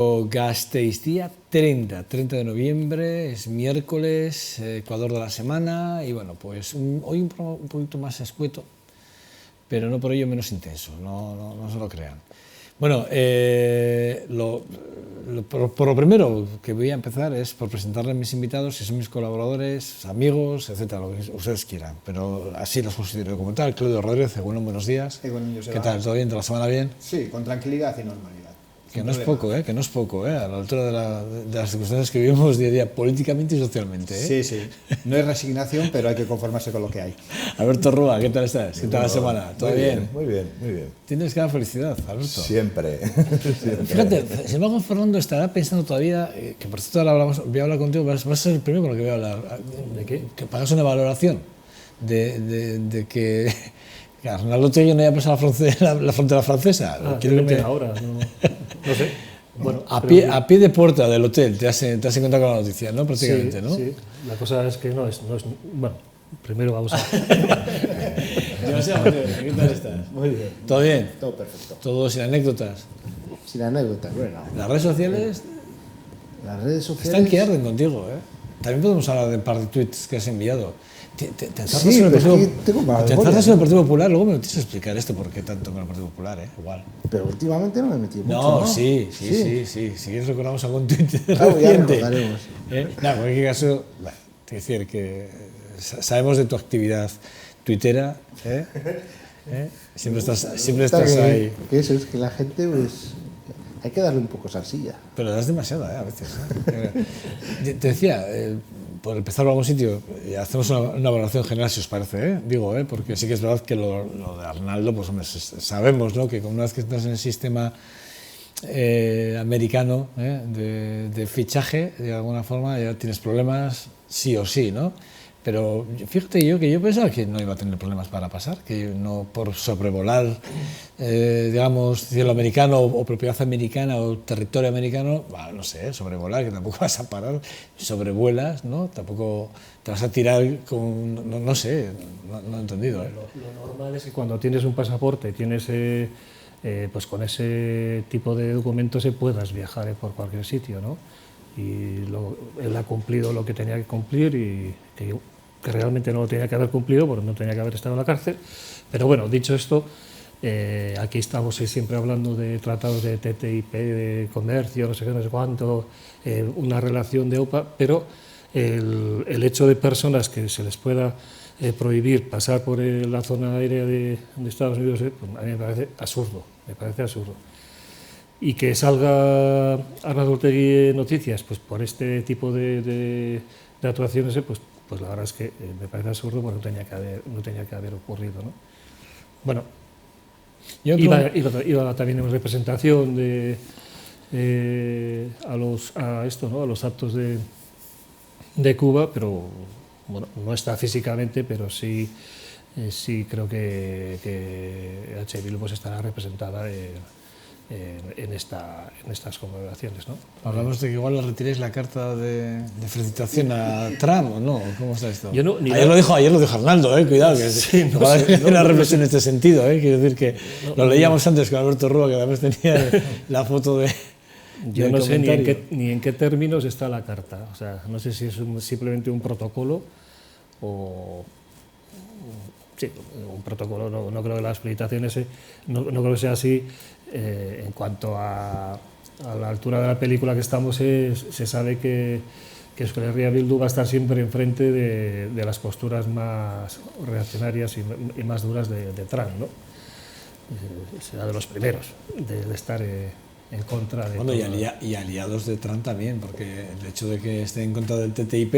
Gasteiz, día 30 de noviembre, es miércoles, Ecuador de la semana, y bueno, pues hoy un programa un poquito más escueto, pero no por ello menos intenso, no se lo crean. Bueno, por lo primero que voy a empezar es por presentarles a mis invitados, si son mis colaboradores, amigos, etcétera, lo que ustedes quieran, pero así los considero como tal. Claudio Rodríguez, buenos días. ¿Qué tal? ¿Todo bien? ¿Toda la semana bien? Sí, con tranquilidad y normalidad. Que no es poco, a la altura de las circunstancias que vivimos día a día, políticamente y socialmente. Sí, no es resignación, pero hay que conformarse con lo que hay. Alberto Rúa, ¿qué tal estás? ¿Qué tal la semana? ¿Todo bien? Muy bien. Tienes cada felicidad, Alberto. Siempre. Fíjate, sin embargo, Fernando estará pensando todavía, que por cierto ahora voy a hablar contigo, vas a ser el primero con el que voy a hablar. ¿De qué? Que pagas una valoración de que Arnaldo Otegi no haya pasado la frontera francesa. Ahora, no sé. Bueno, a pie de puerta del hotel te has encontrado con la noticia, ¿no? Prácticamente, sí, ¿no? Sí, la cosa es que no es... Bueno, primero vamos a... ¿Qué tal estás? Muy bien. ¿Todo bien? Todo perfecto. ¿Todo sin anécdotas? Sin anécdotas, bueno. Las redes sociales están que arden contigo, ¿eh? También podemos hablar de un par de tweets que has enviado. Te enzartas en el Partido Popular, luego me tienes que explicar esto, por qué tanto con el Partido Popular, igual. Pero últimamente no me he metido mucho, ¿no? Sí. Si quieres recordamos algún tuit reciente. Ya en cualquier caso, bueno, te quiero decir que sabemos de tu actividad tuitera, siempre estás ahí. Que eso es que la gente, pues, hay que darle un poco salsilla. Pero das demasiada, a veces. Te decía, por empezar por algún sitio, hacemos una valoración general, si os parece, digo, porque sí que es verdad que lo de Arnaldo, pues hombre, sabemos, ¿no?, que una vez que estás en el sistema americano de fichaje, de alguna forma ya tienes problemas sí o sí, ¿no? Pero fíjate yo pensaba que no iba a tener problemas para pasar, que no por sobrevolar, digamos, cielo americano o propiedad americana o territorio americano, bueno, no sé, sobrevolar, que tampoco vas a parar, sobrevuelas, ¿no? Tampoco te vas a tirar con, no sé, no he entendido. Lo normal es que cuando tienes un pasaporte, tienes, pues con ese tipo de documentos puedas viajar por cualquier sitio, ¿no? Y él ha cumplido lo que tenía que cumplir y que realmente no lo tenía que haber cumplido porque no tenía que haber estado en la cárcel. Pero bueno, dicho esto, aquí estamos siempre hablando de tratados de TTIP, de comercio, no sé qué, no sé cuánto, una relación de OPA, pero el hecho de personas que se les pueda prohibir pasar por la zona aérea de Estados Unidos, pues a mí me parece absurdo, Y que salga Arnaldo Otegi en noticias, pues por este tipo de actuaciones, pues la verdad es que me parece absurdo porque no tenía que haber ocurrido, ¿no? Bueno, iba también en representación a los actos de Cuba, pero bueno, no está físicamente, pero sí creo que H. Bildu pues estará representada en estas conmemoraciones, ¿no? Hablamos de que igual le retiréis la carta de felicitación a Trump, ¿o no? ¿Cómo está esto? Ayer lo dijo Arnaldo, cuidado, que sí, una reflexión en este sentido, quiero decir que lo leíamos antes con Alberto Rúa, que además tenía la foto de... Yo no sé ni en qué términos está la carta, o sea, no sé si es simplemente un protocolo o... Sí, un protocolo, no creo que las felicitaciones, no creo que sea así. En cuanto a la altura de la película que estamos, se sabe que Euskal Herria Bildu va a estar siempre enfrente de las posturas más reaccionarias y más duras de Trump, ¿no? Será de los primeros de estar en contra de... Bueno, y aliados de Trump también, porque el hecho de que esté en contra del TTIP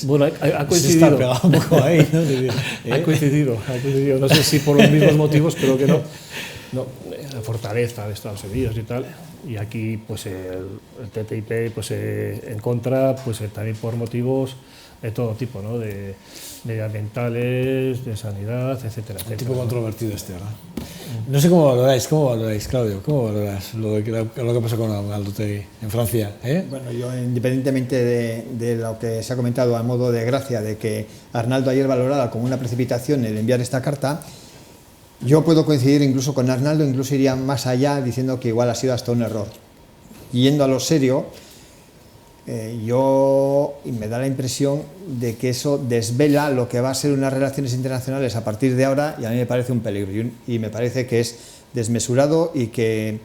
bueno, ha coincidido. Se está pegado un poco ahí, ¿no? Ha coincidido, no sé si por los mismos motivos, pero que no, la fortaleza de Estados Unidos y tal, y aquí pues el TTIP pues en contra, pues también por motivos de todo tipo, ¿no? De medioambientales, de sanidad, etcétera. Un tipo controvertido ¿verdad? No sé cómo valoráis, Claudio, cómo valoras lo que pasó con Arnaldo Otegi en Francia, Bueno, yo independientemente de lo que se ha comentado a modo de gracia, de que Arnaldo ayer valorara como una precipitación el enviar esta carta, yo puedo coincidir incluso con Arnaldo, incluso iría más allá diciendo que igual ha sido hasta un error. yendo a lo serio, y me da la impresión de que eso desvela lo que va a ser unas relaciones internacionales a partir de ahora, y a mí me parece un peligro, y me parece que es desmesurado y que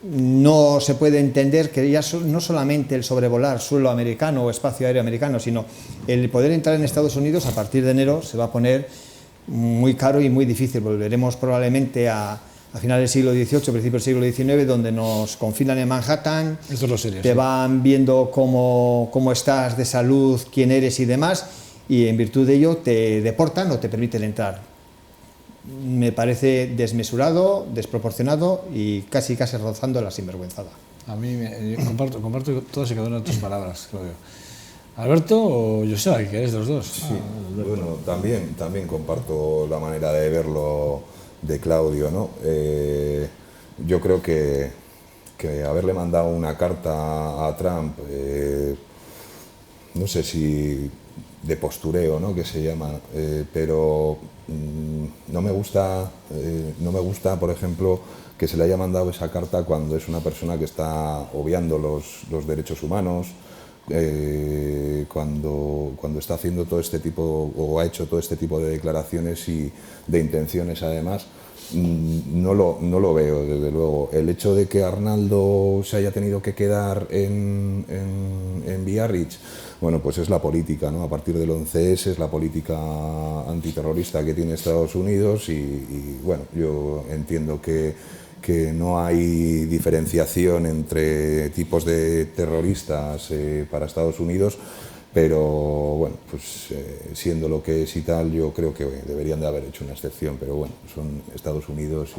no se puede entender que ya no solamente el sobrevolar suelo americano o espacio aéreo americano, sino el poder entrar en Estados Unidos a partir de enero se va a poner muy caro y muy difícil. Volveremos probablemente a finales del siglo XVIII, principios del siglo XIX, donde nos confinan en Manhattan, Esto es lo serio, te sí. van viendo cómo estás de salud, quién eres y demás, y en virtud de ello te deportan o te permiten entrar. Me parece desmesurado, desproporcionado y casi rozando la sinvergüenzada. A mí yo comparto todas y cada una de tus palabras, creo yo. ¿Alberto o Joseba, que eres de los dos? Sí, bueno, también comparto la manera de verlo de Claudio, ¿no? Yo creo que haberle mandado una carta a Trump, no sé si de postureo, ¿no?, que se llama, pero no me gusta, por ejemplo, que se le haya mandado esa carta cuando es una persona que está obviando los derechos humanos, cuando está haciendo todo este tipo, o ha hecho todo este tipo de declaraciones y de intenciones además. No lo veo, desde luego. El hecho de que Arnaldo se haya tenido que quedar en Biarritz, bueno, pues es la política, ¿no? A partir del 11S es la política antiterrorista que tiene Estados Unidos y bueno, yo entiendo que no hay diferenciación entre tipos de terroristas para Estados Unidos, pero bueno, pues siendo lo que es y tal, yo creo que deberían de haber hecho una excepción, pero bueno, son Estados Unidos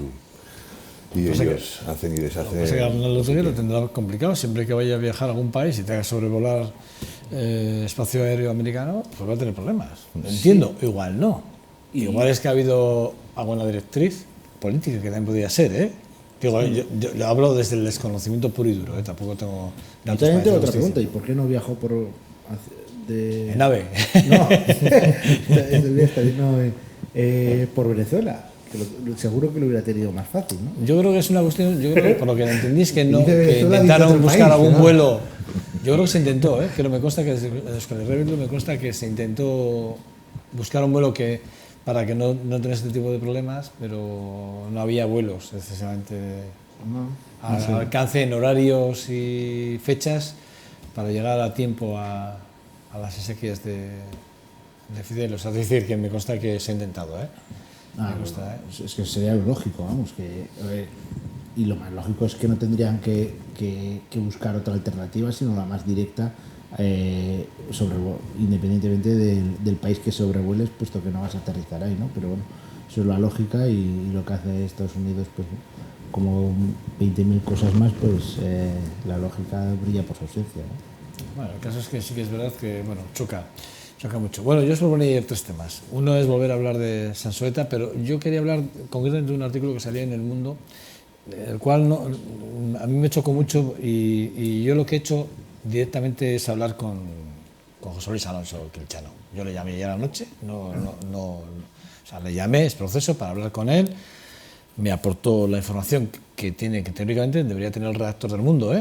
y Pues ellos hacen y deshacen. Pues Arnaldo Otegi lo tendrá complicado, siempre que vaya a viajar a algún país y tenga que sobrevolar espacio aéreo americano, pues va a tener problemas. Entiendo, igual no. Igual es que ha habido alguna directriz política que también podría ser, ¿eh? Digo, yo hablo desde el desconocimiento puro y duro, tampoco tengo Yo datos también para tengo decir otra lo que pregunta, estoy ¿y por qué no viajó en nave? No, por Venezuela, que seguro que lo hubiera tenido más fácil, ¿no? Yo creo que es una cuestión, yo creo que por lo que entendí es que no, Dice que Venezuela, intentaron dice otro buscar país, algún ¿no? vuelo. Yo creo que se intentó, pero me consta que desde el Rebel me consta que se intentó buscar un vuelo para que no tuviera este tipo de problemas, pero no había vuelos excesivamente al alcance en horarios y fechas para llegar a tiempo a las exequias de Fidel. O sea, es decir, que me consta que se ha intentado, me consta, Es que sería lo lógico, vamos, y lo más lógico es que no tendrían que buscar otra alternativa, sino la más directa, independientemente del país que sobrevueles, puesto que no vas a aterrizar ahí, ¿no? Pero bueno, eso es la lógica y lo que hace Estados Unidos, pues como 20.000 cosas más, pues la lógica brilla por su ausencia, ¿no? Bueno, el caso es que sí que es verdad que, bueno, choca mucho. Bueno, yo os proponía ayer 3 temas. Uno es volver a hablar de Sansoeta, pero yo quería hablar concretamente de un artículo que salía en El Mundo, el cual a mí me chocó mucho y yo lo que he hecho directamente es hablar con José Luis Alonso Quilchano. Yo le llamé ayer a la noche, o sea, le llamé, es proceso, para hablar con él. Me aportó la información que teóricamente debería tener el redactor del Mundo,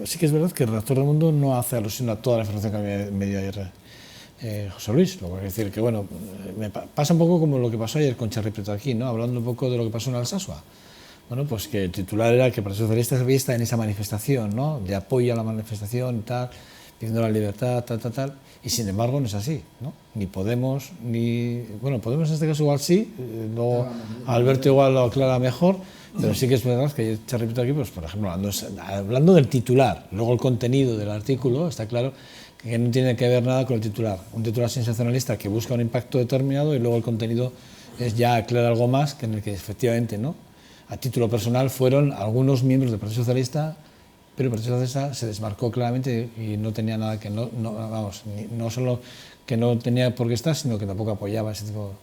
sí que es verdad que el redactor del Mundo no hace alusión a toda la información que me dio ayer José Luis, lo que quiere decir que, bueno, me pasa un poco como lo que pasó ayer con Charly Prieto aquí, ¿no? Hablando un poco de lo que pasó en Alsasua. Bueno, pues que el titular era que el Partido Socialista había estado en esa manifestación, ¿no?, de apoyo a la manifestación y tal, pidiendo la libertad, tal, y sin embargo no es así, ¿no? Ni Podemos, bueno, Podemos en este caso igual sí, luego Alberto igual lo aclara mejor, pero sí que es verdad que Charly Prieto aquí, pues por ejemplo, hablando del titular, luego el contenido del artículo, está claro que no tiene que ver nada con el titular, un titular sensacionalista que busca un impacto determinado y luego el contenido es ya aclarar algo más, que en el que efectivamente, ¿no?, a título personal fueron algunos miembros del Partido Socialista, pero el Partido Socialista se desmarcó claramente y no tenía nada que no solo que no tenía por qué estar, sino que tampoco apoyaba ese tipo,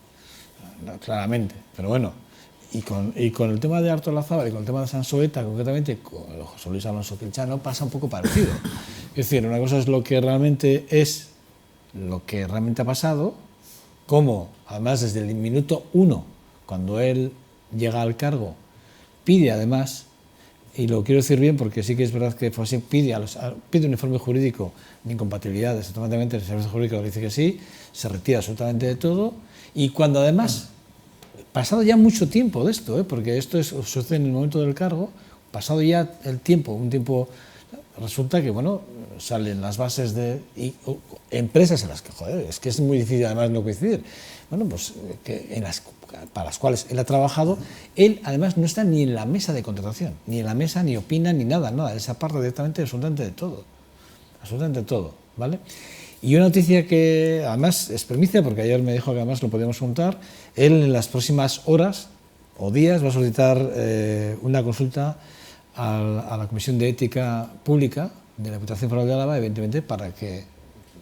claramente. Pero bueno, y con el tema de Arto Lazábal y con el tema de Sansoeta, concretamente con José Luis Alonso Quilchano, pasa un poco parecido. Es decir, una cosa es lo que realmente ha pasado, como además desde el minuto 1, cuando él llega al cargo, pide además y lo quiero decir bien porque sí que es verdad que FOSIC pide un informe jurídico de incompatibilidades, automáticamente el servicio jurídico le dice que sí, se retira absolutamente de todo, y cuando además, pasado ya mucho tiempo de esto, porque esto sucede en el momento del cargo, pasado ya el tiempo, un tiempo, resulta que, bueno, salen las bases de empresas en las que, joder, es que es muy difícil además no coincidir, bueno, pues para las cuales él ha trabajado, él además no está ni en la mesa de contratación, ni en la mesa, ni opina, ni nada, él se aparta directamente absolutamente de todo, ¿vale? Y una noticia que además es primicia, porque ayer me dijo que además lo podíamos contar, él en las próximas horas o días va a solicitar una consulta a la Comisión de Ética Pública de la Diputación Foral de Álava, evidentemente, para que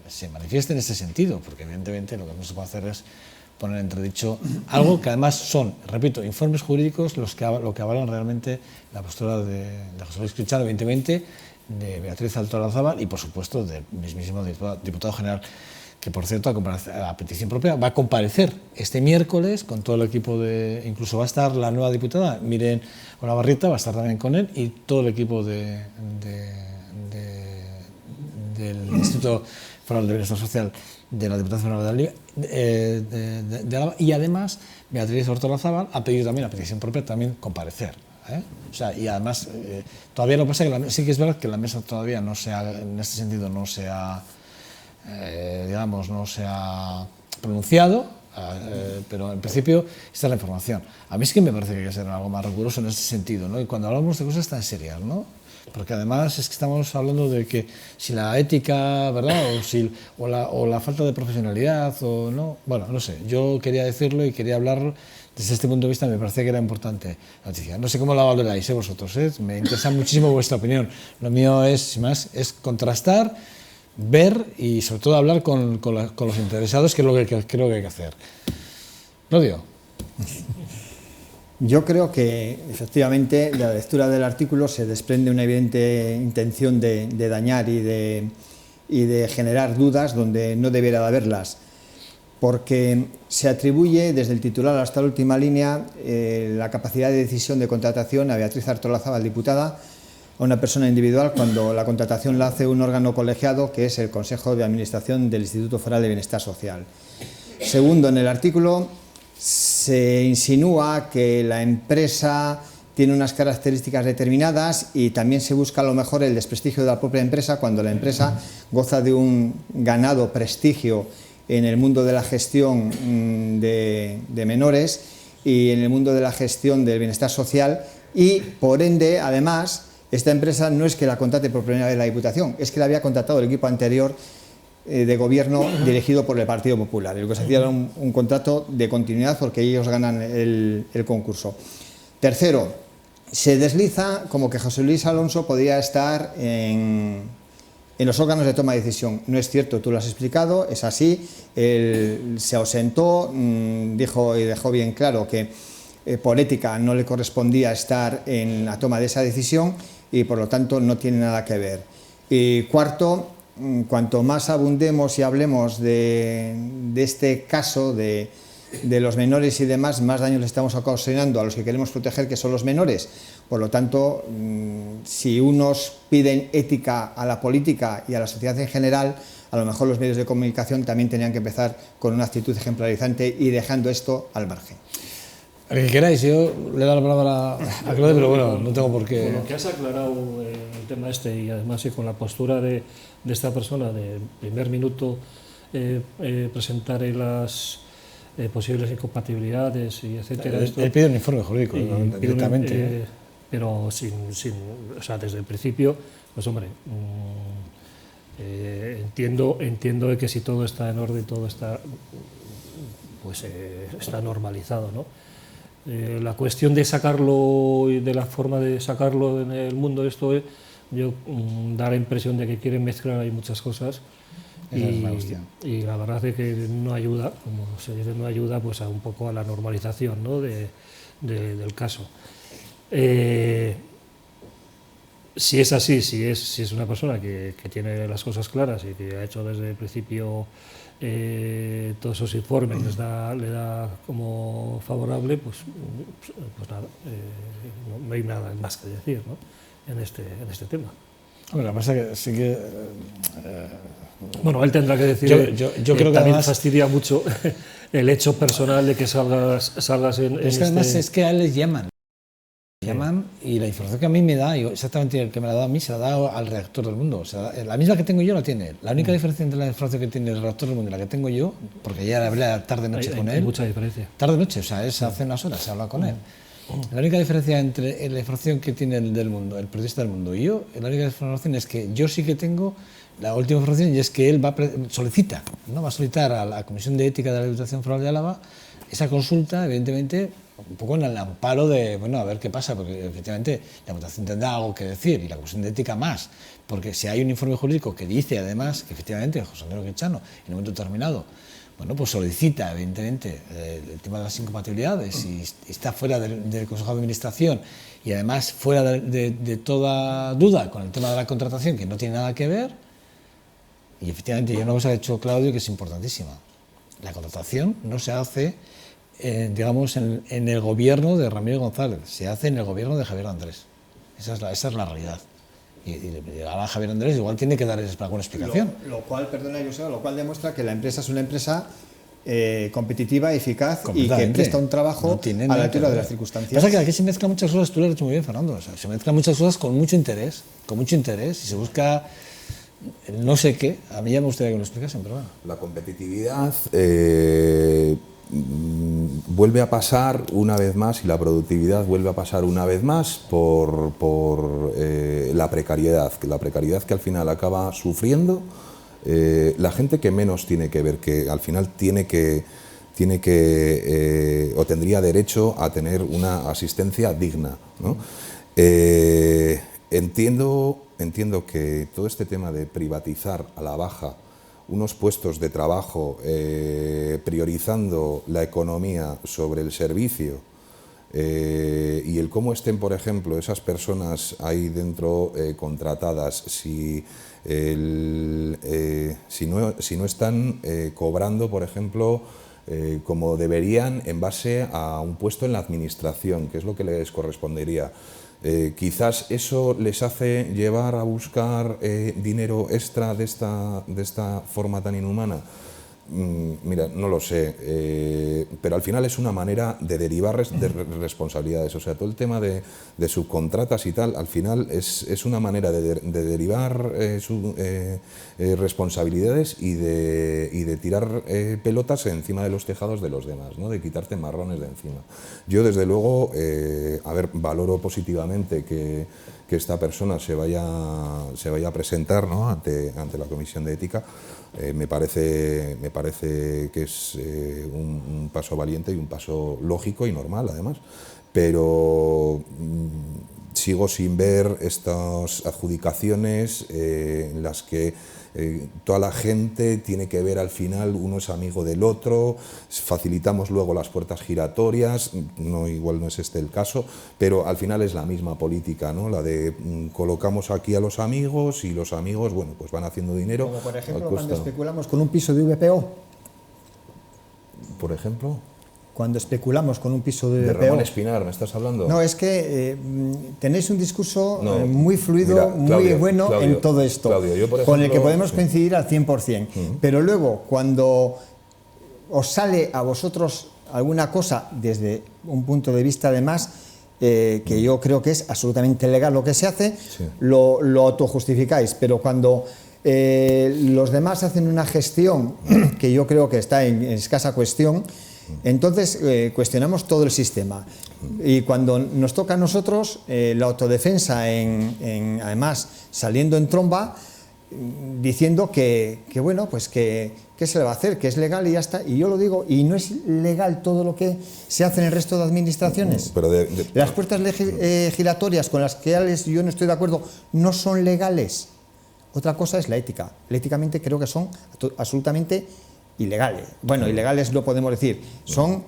se manifieste en ese sentido, porque evidentemente lo que no se puede hacer es poner en entredicho algo que además son, repito, informes jurídicos lo que avalan realmente la postura de José Luis Crichano, evidentemente, de Beatriz Altorazábal y, por supuesto, del mismísimo diputado general, que, por cierto, a petición propia, va a comparecer este miércoles con todo el equipo incluso va a estar la nueva diputada, Miren Olavarrieta, va a estar también con él, y todo el equipo del Instituto Foral de Bienestar Social de la Diputación Foral de Álava, y además Beatriz Altorazábal ha pedido también, a petición propia, también comparecer. O sea, y además, todavía lo que pasa es que sí que es verdad que la mesa todavía no se ha, en este sentido, no se ha pronunciado, pero en principio esta es la información. A mí es que me parece que hay que ser algo más riguroso en ese sentido, ¿no? Y cuando hablamos de cosas tan serias, ¿no? Porque además es que estamos hablando de que si la ética, ¿verdad? O la falta de profesionalidad, o no, bueno, no sé, yo quería decirlo y quería hablarlo. Desde este punto de vista me parecía que era importante la noticia. No sé cómo la valoráis vosotros, me interesa muchísimo vuestra opinión. Lo mío es contrastar, ver y sobre todo hablar con los interesados, que es lo que creo que hay que hacer. Claudio. Yo creo que efectivamente de la lectura del artículo se desprende una evidente intención de dañar y de generar dudas donde no debiera de haberlas, porque se atribuye desde el titular hasta la última línea la capacidad de decisión de contratación a Beatriz Artolazábal, diputada, a una persona individual, cuando la contratación la hace un órgano colegiado que es el Consejo de Administración del Instituto Foral de Bienestar Social. Segundo, en el artículo se insinúa que la empresa tiene unas características determinadas y también se busca a lo mejor el desprestigio de la propia empresa cuando la empresa goza de un ganado prestigio en el mundo de la gestión de menores y en el mundo de la gestión del bienestar social, y por ende, además, esta empresa no es que la contrate por primera vez la Diputación, es que la había contratado el equipo anterior de gobierno dirigido por el Partido Popular, y lo que se hacía era un contrato de continuidad porque ellos ganan el concurso. Tercero, se desliza como que José Luis Alonso podía estar en los órganos de toma de decisión. No es cierto, tú lo has explicado, es así, él se ausentó, dijo y dejó bien claro que por ética no le correspondía estar en la toma de esa decisión y por lo tanto no tiene nada que ver. Y cuarto, cuanto más abundemos y hablemos de este caso de los menores y demás, más daño le estamos ocasionando a los que queremos proteger, que son los menores. Por lo tanto, si unos piden ética a la política y a la sociedad en general, a lo mejor los medios de comunicación también tenían que empezar con una actitud ejemplarizante y dejando esto al margen. El que queráis, yo le doy la palabra a Claudio, pero bueno, no tengo por qué. Con lo que has aclarado el tema y además con la postura de esta persona de primer minuto presentar las posibles incompatibilidades y etcétera. Él pide un informe jurídico directamente. Pero o sea, desde el principio, pues hombre, entiendo de que si todo está en orden, todo está, pues está normalizado, ¿no? La cuestión de sacarlo y de la forma de sacarlo en el mundo, esto yo da la impresión de que quieren mezclar ahí muchas cosas y la verdad es que no ayuda, como se dice, no ayuda pues a un poco a la normalización, ¿no? del caso. Si es así, si es una persona que tiene las cosas claras y que ha hecho desde el principio todos esos informes, le da como favorable, pues nada, no hay nada más que decir, ¿no?, en este tema. Hombre, lo que pasa es que sí que... Bueno, él tendrá que decir. Yo creo que también además fastidia mucho el hecho personal de que salgas en es que además es que a él les llaman. Y la información que a mí me da, exactamente el que me la ha dado a mí, se la ha dado al redactor del Mundo. O sea, la misma que tengo yo la tiene él. La única diferencia entre la información que tiene el redactor del Mundo y la que tengo yo, porque ya hablé tarde-noche con él. Hay mucha diferencia. Tarde-noche, o sea, hace unas horas se habla con él. La única diferencia entre la información que tiene el del Mundo, el periodista del Mundo, y yo, la única información es que yo sí que tengo la última información, y es que él va a solicitar a la Comisión de Ética de la Diputación Foral de Álava esa consulta, evidentemente, un poco en el amparo de, bueno, a ver qué pasa, porque efectivamente la Diputación tendrá algo que decir y la Comisión de Ética más, porque si hay un informe jurídico que dice además que efectivamente José Antonio Quechano, en un momento determinado, bueno, pues solicita evidentemente el tema de las incompatibilidades y está fuera del Consejo de Administración y además fuera de toda duda con el tema de la contratación, que no tiene nada que ver, y efectivamente, y una cosa ha dicho Claudio que es importantísima, la contratación no se hace digamos, en el gobierno de Ramírez González, se hace en el gobierno de Javier Andrés. Esa es la realidad. Y ahora Javier Andrés igual tiene que darles alguna explicación. Lo cual, perdona, Joseba, lo cual demuestra que la empresa es una empresa competitiva, eficaz y que presta un trabajo a la altura de las circunstancias. Pasa que aquí se mezclan muchas cosas, tú lo has dicho muy bien, Fernando, o sea, se mezclan muchas cosas con mucho interés, y se busca no sé qué. A mí ya me gustaría que lo explicasen, pero bueno. La competitividad vuelve a pasar una vez más, y la productividad vuelve a pasar una vez más por la precariedad que al final acaba sufriendo la gente que menos tiene que ver, que al final tiene que o tendría derecho a tener una asistencia digna, ¿no? Entiendo que todo este tema de privatizar a la baja unos puestos de trabajo, priorizando la economía sobre el servicio, y el cómo estén, por ejemplo, esas personas ahí dentro contratadas, si no están cobrando, por ejemplo, como deberían en base a un puesto en la administración, que es lo que les correspondería. Quizás eso les hace llevar a buscar dinero extra de esta forma tan inhumana. Mira, no lo sé, pero al final es una manera de derivar responsabilidades. O sea, todo el tema de subcontratas y tal, al final es una manera de derivar responsabilidades y de tirar pelotas encima de los tejados de los demás, ¿no? De quitarte marrones de encima. Yo, desde luego, valoro positivamente que esta persona se vaya a presentar, ¿no?, ante la Comisión de Ética. Me parece que es un paso valiente y un paso lógico y normal, además, pero sigo sin ver estas adjudicaciones en las que toda la gente tiene que ver, al final uno es amigo del otro, facilitamos luego las puertas giratorias, igual no es este el caso, pero al final es la misma política, ¿no? La de colocamos aquí a los amigos y los amigos, bueno, pues van haciendo dinero. Como por ejemplo cuando especulamos con un piso de VPO. Por ejemplo. Cuando especulamos con un piso de VPO. ¿De Ramón Espinar me estás hablando? No, es que tenéis un discurso muy fluido, mira, Claudio, muy bueno, Claudio, en todo esto, Claudio, yo, por ejemplo, con el que podemos coincidir al 100%. Pero luego, cuando os sale a vosotros alguna cosa desde un punto de vista, además, que yo creo que es absolutamente legal lo que se hace, lo autojustificáis. Pero cuando los demás hacen una gestión que yo creo que está en escasa cuestión, entonces cuestionamos todo el sistema. Y cuando nos toca a nosotros la autodefensa, además saliendo en tromba, diciendo que bueno, pues que se le va a hacer, que es legal y ya está. Y yo lo digo, y no es legal todo lo que se hace en el resto de administraciones. Pero las puertas giratorias con las que yo no estoy de acuerdo no son legales. Otra cosa es la ética. Éticamente creo que son absolutamente ilegales. Bueno, ilegales no podemos decir, son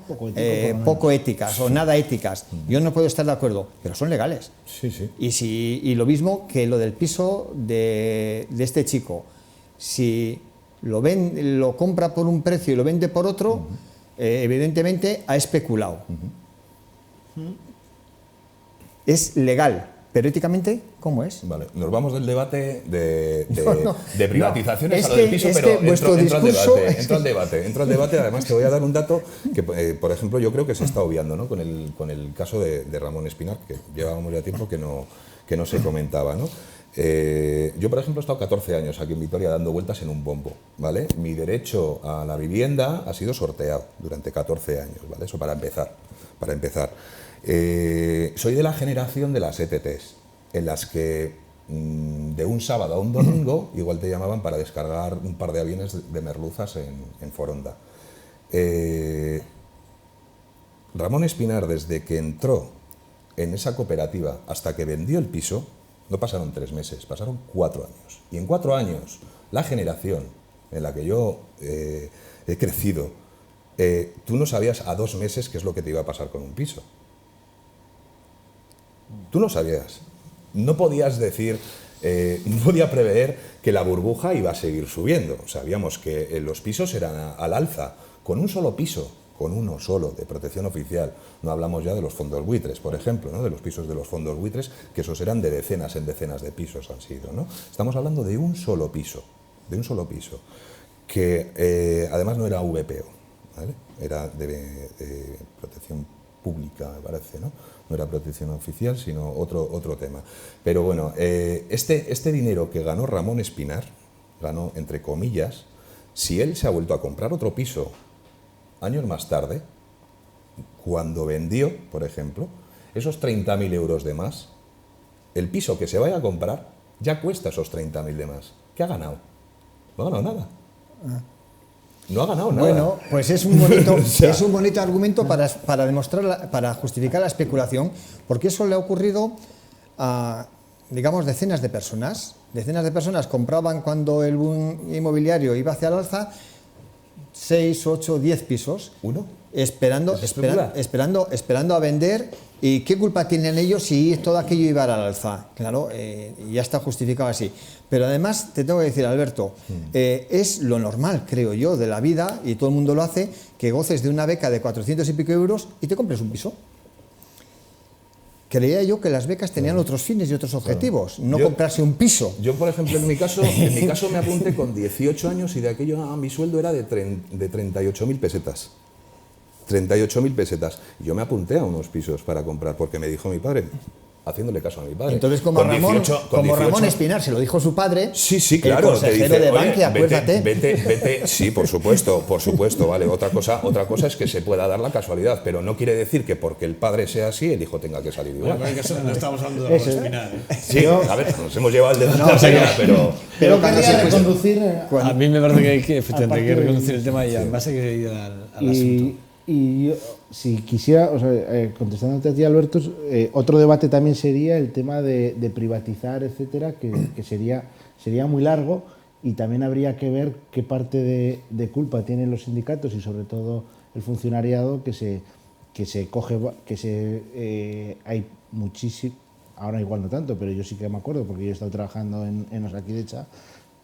poco éticas o nada éticas. Yo no puedo estar de acuerdo, pero son legales. Sí, sí. Y lo mismo que lo del piso de este chico. Si lo compra por un precio y lo vende por otro, evidentemente ha especulado. Es legal, pero éticamente, ¿cómo es? Vale, nos vamos del debate de privatizaciones a lo que- del piso, es pero que vuestro discurso- entro al debate. Además, te voy a dar un dato que, por ejemplo, yo creo que se está obviando, ¿no? Con el caso de Ramón Espinar, que llevábamos ya tiempo que no se comentaba, ¿no? Yo, por ejemplo, he estado 14 años aquí en Vitoria dando vueltas en un bombo, ¿vale? Mi derecho a la vivienda ha sido sorteado durante 14 años, ¿vale? Eso para empezar. Soy de la generación de las ETTs, en las que de un sábado a un domingo igual te llamaban para descargar un par de aviones de merluzas en Foronda. Ramón Espinar, desde que entró en esa cooperativa hasta que vendió el piso, no pasaron 3 meses, pasaron 4 años. Y en 4 años, la generación en la que yo he crecido, tú no sabías a 2 meses qué es lo que te iba a pasar con un piso. Tú no sabías. No podías decir, no podía prever que la burbuja iba a seguir subiendo. Sabíamos que los pisos eran al alza, con un solo piso, con uno solo de protección oficial. No hablamos ya de los fondos buitres, por ejemplo, ¿no? De los pisos de los fondos buitres, que esos eran de decenas en decenas de pisos han sido, ¿no? Estamos hablando de un solo piso, que además no era VPO, ¿vale? Era de protección pública, me parece, ¿no? No era protección oficial, sino otro tema. Pero bueno, este dinero que ganó Ramón Espinar, ganó entre comillas, si él se ha vuelto a comprar otro piso años más tarde, cuando vendió, por ejemplo, esos 30.000 euros de más, el piso que se vaya a comprar ya cuesta esos 30.000 de más. ¿Qué ha ganado? No ha ganado nada. No ha ganado nada. Bueno, pues es un bonito, O sea, es un bonito argumento para demostrar, para justificar la especulación, porque eso le ha ocurrido a, digamos, decenas de personas. Decenas de personas compraban cuando el boom inmobiliario iba hacia el alza 6, 8, 10 pisos. ¿Uno? Esperando a vender. ¿Y qué culpa tienen ellos si todo aquello iba al alza? Claro, ya está justificado así. Pero además te tengo que decir, Alberto, es lo normal, creo yo, de la vida, y todo el mundo lo hace, que goces de una beca de 400 y pico euros y te compres un piso. Creía yo que las becas tenían otros fines y otros objetivos, no comprarse un piso. Yo, por ejemplo, en mi caso me apunté con 18 años y de aquello mi sueldo era de 38.000 pesetas. 38.000 pesetas. Yo me apunté a unos pisos para comprar porque me dijo mi padre, haciéndole caso a mi padre. Entonces, como Ramón Espinar se lo dijo su padre, sí, claro, el consejero te dice, de Bankia, acuérdate. Vete. Sí, por supuesto, vale. Otra cosa es que se pueda dar la casualidad, pero no quiere decir que porque el padre sea así, el hijo tenga que salir igual. Bueno, pero no estamos hablando de Ramón Espinar. Sí, a ver, nos hemos llevado el debate Pero cuando quería se- reconducir A mí me parece que hay que, efectivamente, hay que aparte- reconducir el tema y además hay que ir al asunto. y yo, si quisiera, o sea, contestándote a ti, Alberto, otro debate también sería el tema de privatizar, etcétera, que sería muy largo, y también habría que ver qué parte de culpa tienen los sindicatos y sobre todo el funcionariado que se coge, hay muchísimo, ahora igual no tanto, pero yo sí que me acuerdo porque yo he estado trabajando en Osakidecha,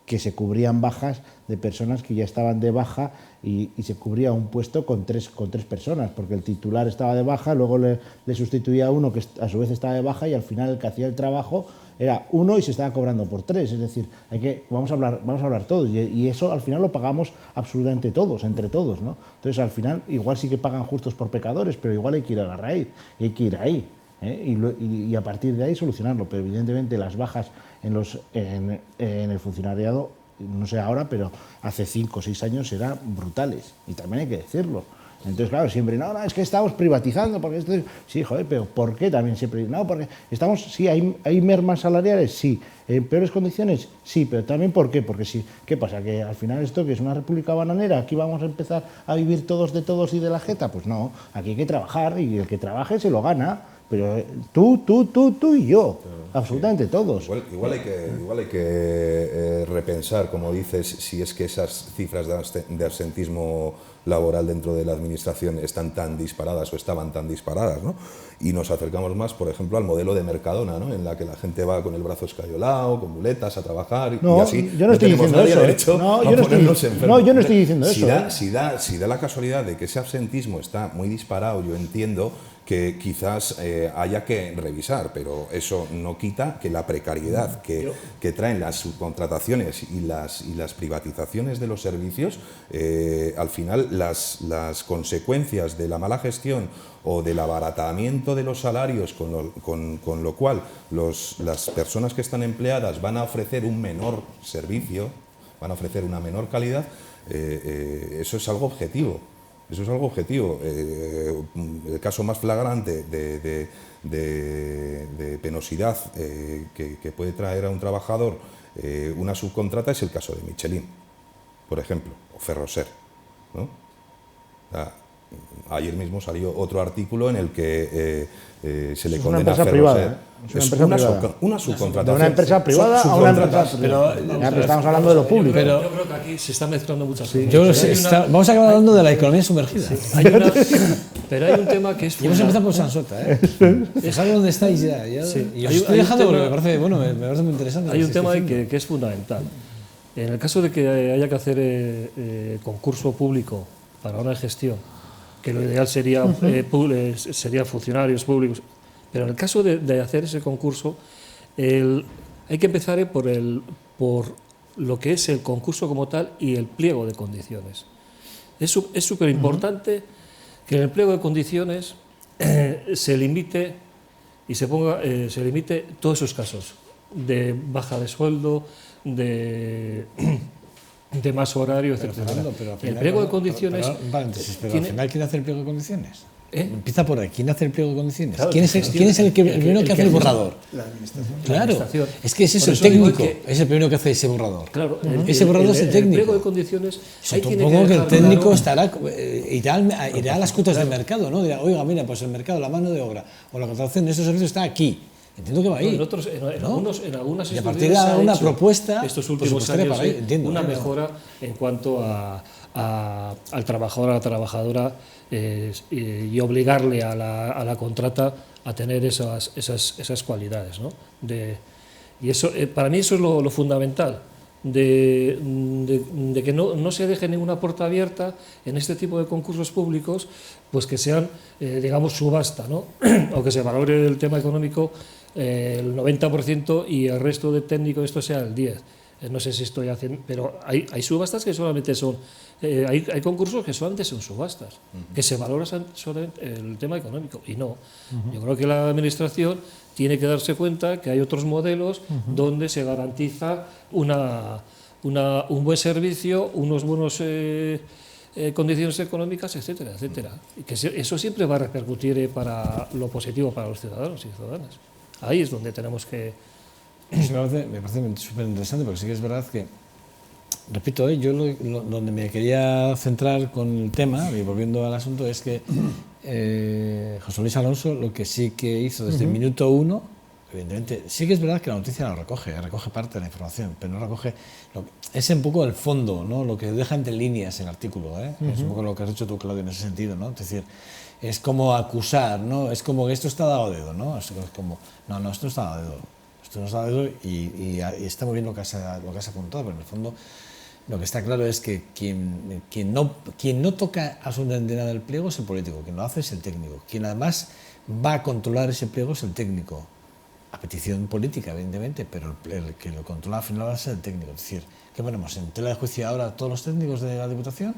que se cubrían bajas de personas que ya estaban de baja y se cubría un puesto con tres personas, porque el titular estaba de baja, luego le sustituía a uno que a su vez estaba de baja y al final el que hacía el trabajo era uno y se estaba cobrando por 3. Es decir, vamos a hablar todos y eso al final lo pagamos absolutamente todos, entre todos, ¿no? Entonces al final igual sí que pagan justos por pecadores, pero igual hay que ir a la raíz y hay que ir ahí. Y a partir de ahí solucionarlo, pero evidentemente las bajas en el funcionariado, no sé ahora, pero hace 5 o 6 años eran brutales, y también hay que decirlo. Entonces, claro, siempre, no, es que estamos privatizando, porque esto es... Sí, joder, pero ¿por qué también siempre? No, porque estamos, sí, hay mermas salariales, sí, en peores condiciones, sí, pero también ¿por qué? Porque sí, ¿qué pasa? ¿Que al final esto que es una república bananera, aquí vamos a empezar a vivir todos de todos y de la jeta? Pues no, aquí hay que trabajar, y el que trabaje se lo gana. pero tú y yo, absolutamente todos. Igual hay que repensar, como dices, si es que esas cifras de absentismo laboral dentro de la administración están tan disparadas o estaban tan disparadas, ¿no? Y nos acercamos más, por ejemplo, al modelo de Mercadona, ¿no? En la que la gente va con el brazo escayolado, con muletas a trabajar y así. Yo no estoy diciendo eso. Yo no estoy diciendo eso. Si da la casualidad de que ese absentismo está muy disparado, yo entiendo que quizás haya que revisar, pero eso no quita que la precariedad que traen las subcontrataciones y las privatizaciones de los servicios, al final las consecuencias de la mala gestión o del abaratamiento de los salarios, con lo cual las personas que están empleadas van a ofrecer un menor servicio, van a ofrecer una menor calidad, eso es algo objetivo. Eso es algo objetivo. El caso más flagrante de penosidad que puede traer a un trabajador una subcontrata es el caso de Michelin, por ejemplo, o Ferroser, ¿no? Ayer mismo salió otro artículo en el que se le condena a Ferroser. Privada, es una subcontratación. De una empresa privada a una empresa privada. Pero estamos hablando de lo público. Pero yo creo que aquí se está mezclando muchas cosas. Vamos a acabar hablando de la economía sumergida. Pero hay un tema que es y hemos empezado por Sansota, ¿eh? Fijaros dónde estáis ya. Sí. Y os estoy dejando porque me parece muy interesante. Hay un tema que es fundamental. En el caso de que haya que hacer concurso público para una gestión, que lo ideal sería funcionarios públicos, pero en el caso de hacer ese concurso, hay que empezar por lo que es el concurso como tal y el pliego de condiciones. Es súper importante que en el pliego de condiciones se limite todos esos casos de baja de sueldo, de más horario, etc. El pliego de condiciones... Pero al final, ¿quién hace el pliego de condiciones? Empieza por ahí. ¿Quién hace el pliego de condiciones? Claro, ¿Quién es el primero que hace el borrador? La administración. Claro, es que ese es el técnico, es el primero que hace ese borrador. Claro, ese borrador es el técnico. El pliego de condiciones... Supongo que el técnico irá a las cuotas del mercado, ¿no? Dirá, oiga, mira, pues el mercado, la mano de obra o la contratación de estos servicios está aquí. Entiendo que va ahí. En algunas y a partir de una propuesta estos últimos años para ahí, una mejora en cuanto al trabajador, a la trabajadora y obligarle a la contrata a tener esas cualidades, ¿no? Y eso, para mí eso es lo fundamental, de que no se deje ninguna puerta abierta en este tipo de concursos públicos, pues que sean, digamos, subasta, ¿no? O que se valore el tema económico el 90% y el resto de técnico esto sea el 10%. No sé si estoy haciendo, pero hay subastas que solamente son, hay concursos que solamente son subastas, que se valora solamente el tema económico, y no. Yo creo que la administración tiene que darse cuenta que hay otros modelos donde se garantiza un buen servicio, unos buenos condiciones económicas, etcétera, etcétera. Y que eso siempre va a repercutir para lo positivo para los ciudadanos y ciudadanas. Ahí es donde tenemos que... Me parece súper interesante, porque sí que es verdad que, repito, yo donde me quería centrar con el tema, y volviendo al asunto, es que José Luis Alonso lo que sí que hizo desde el minuto 1, evidentemente, sí que es verdad que la noticia la recoge parte de la información, pero no recoge, es un poco el fondo, ¿no? Lo que deja entre líneas el artículo, ¿eh? Es un poco lo que has hecho tú, Claudio, en ese sentido, ¿no? Es decir, es como acusar, ¿no? Es como que esto está dado a dedo, ¿no? Es como, no, esto no está dado a dedo. Esto nos ha dado y está muy bien lo que has apuntado, pero en el fondo lo que está claro es que quien no toca absolutamente nada del pliego es el político, quien lo hace es el técnico, quien además va a controlar ese pliego es el técnico, a petición política evidentemente, pero el que lo controla al final va a ser el técnico. Es decir, ¿qué ponemos en tela de juicio ahora a todos los técnicos de la Diputación?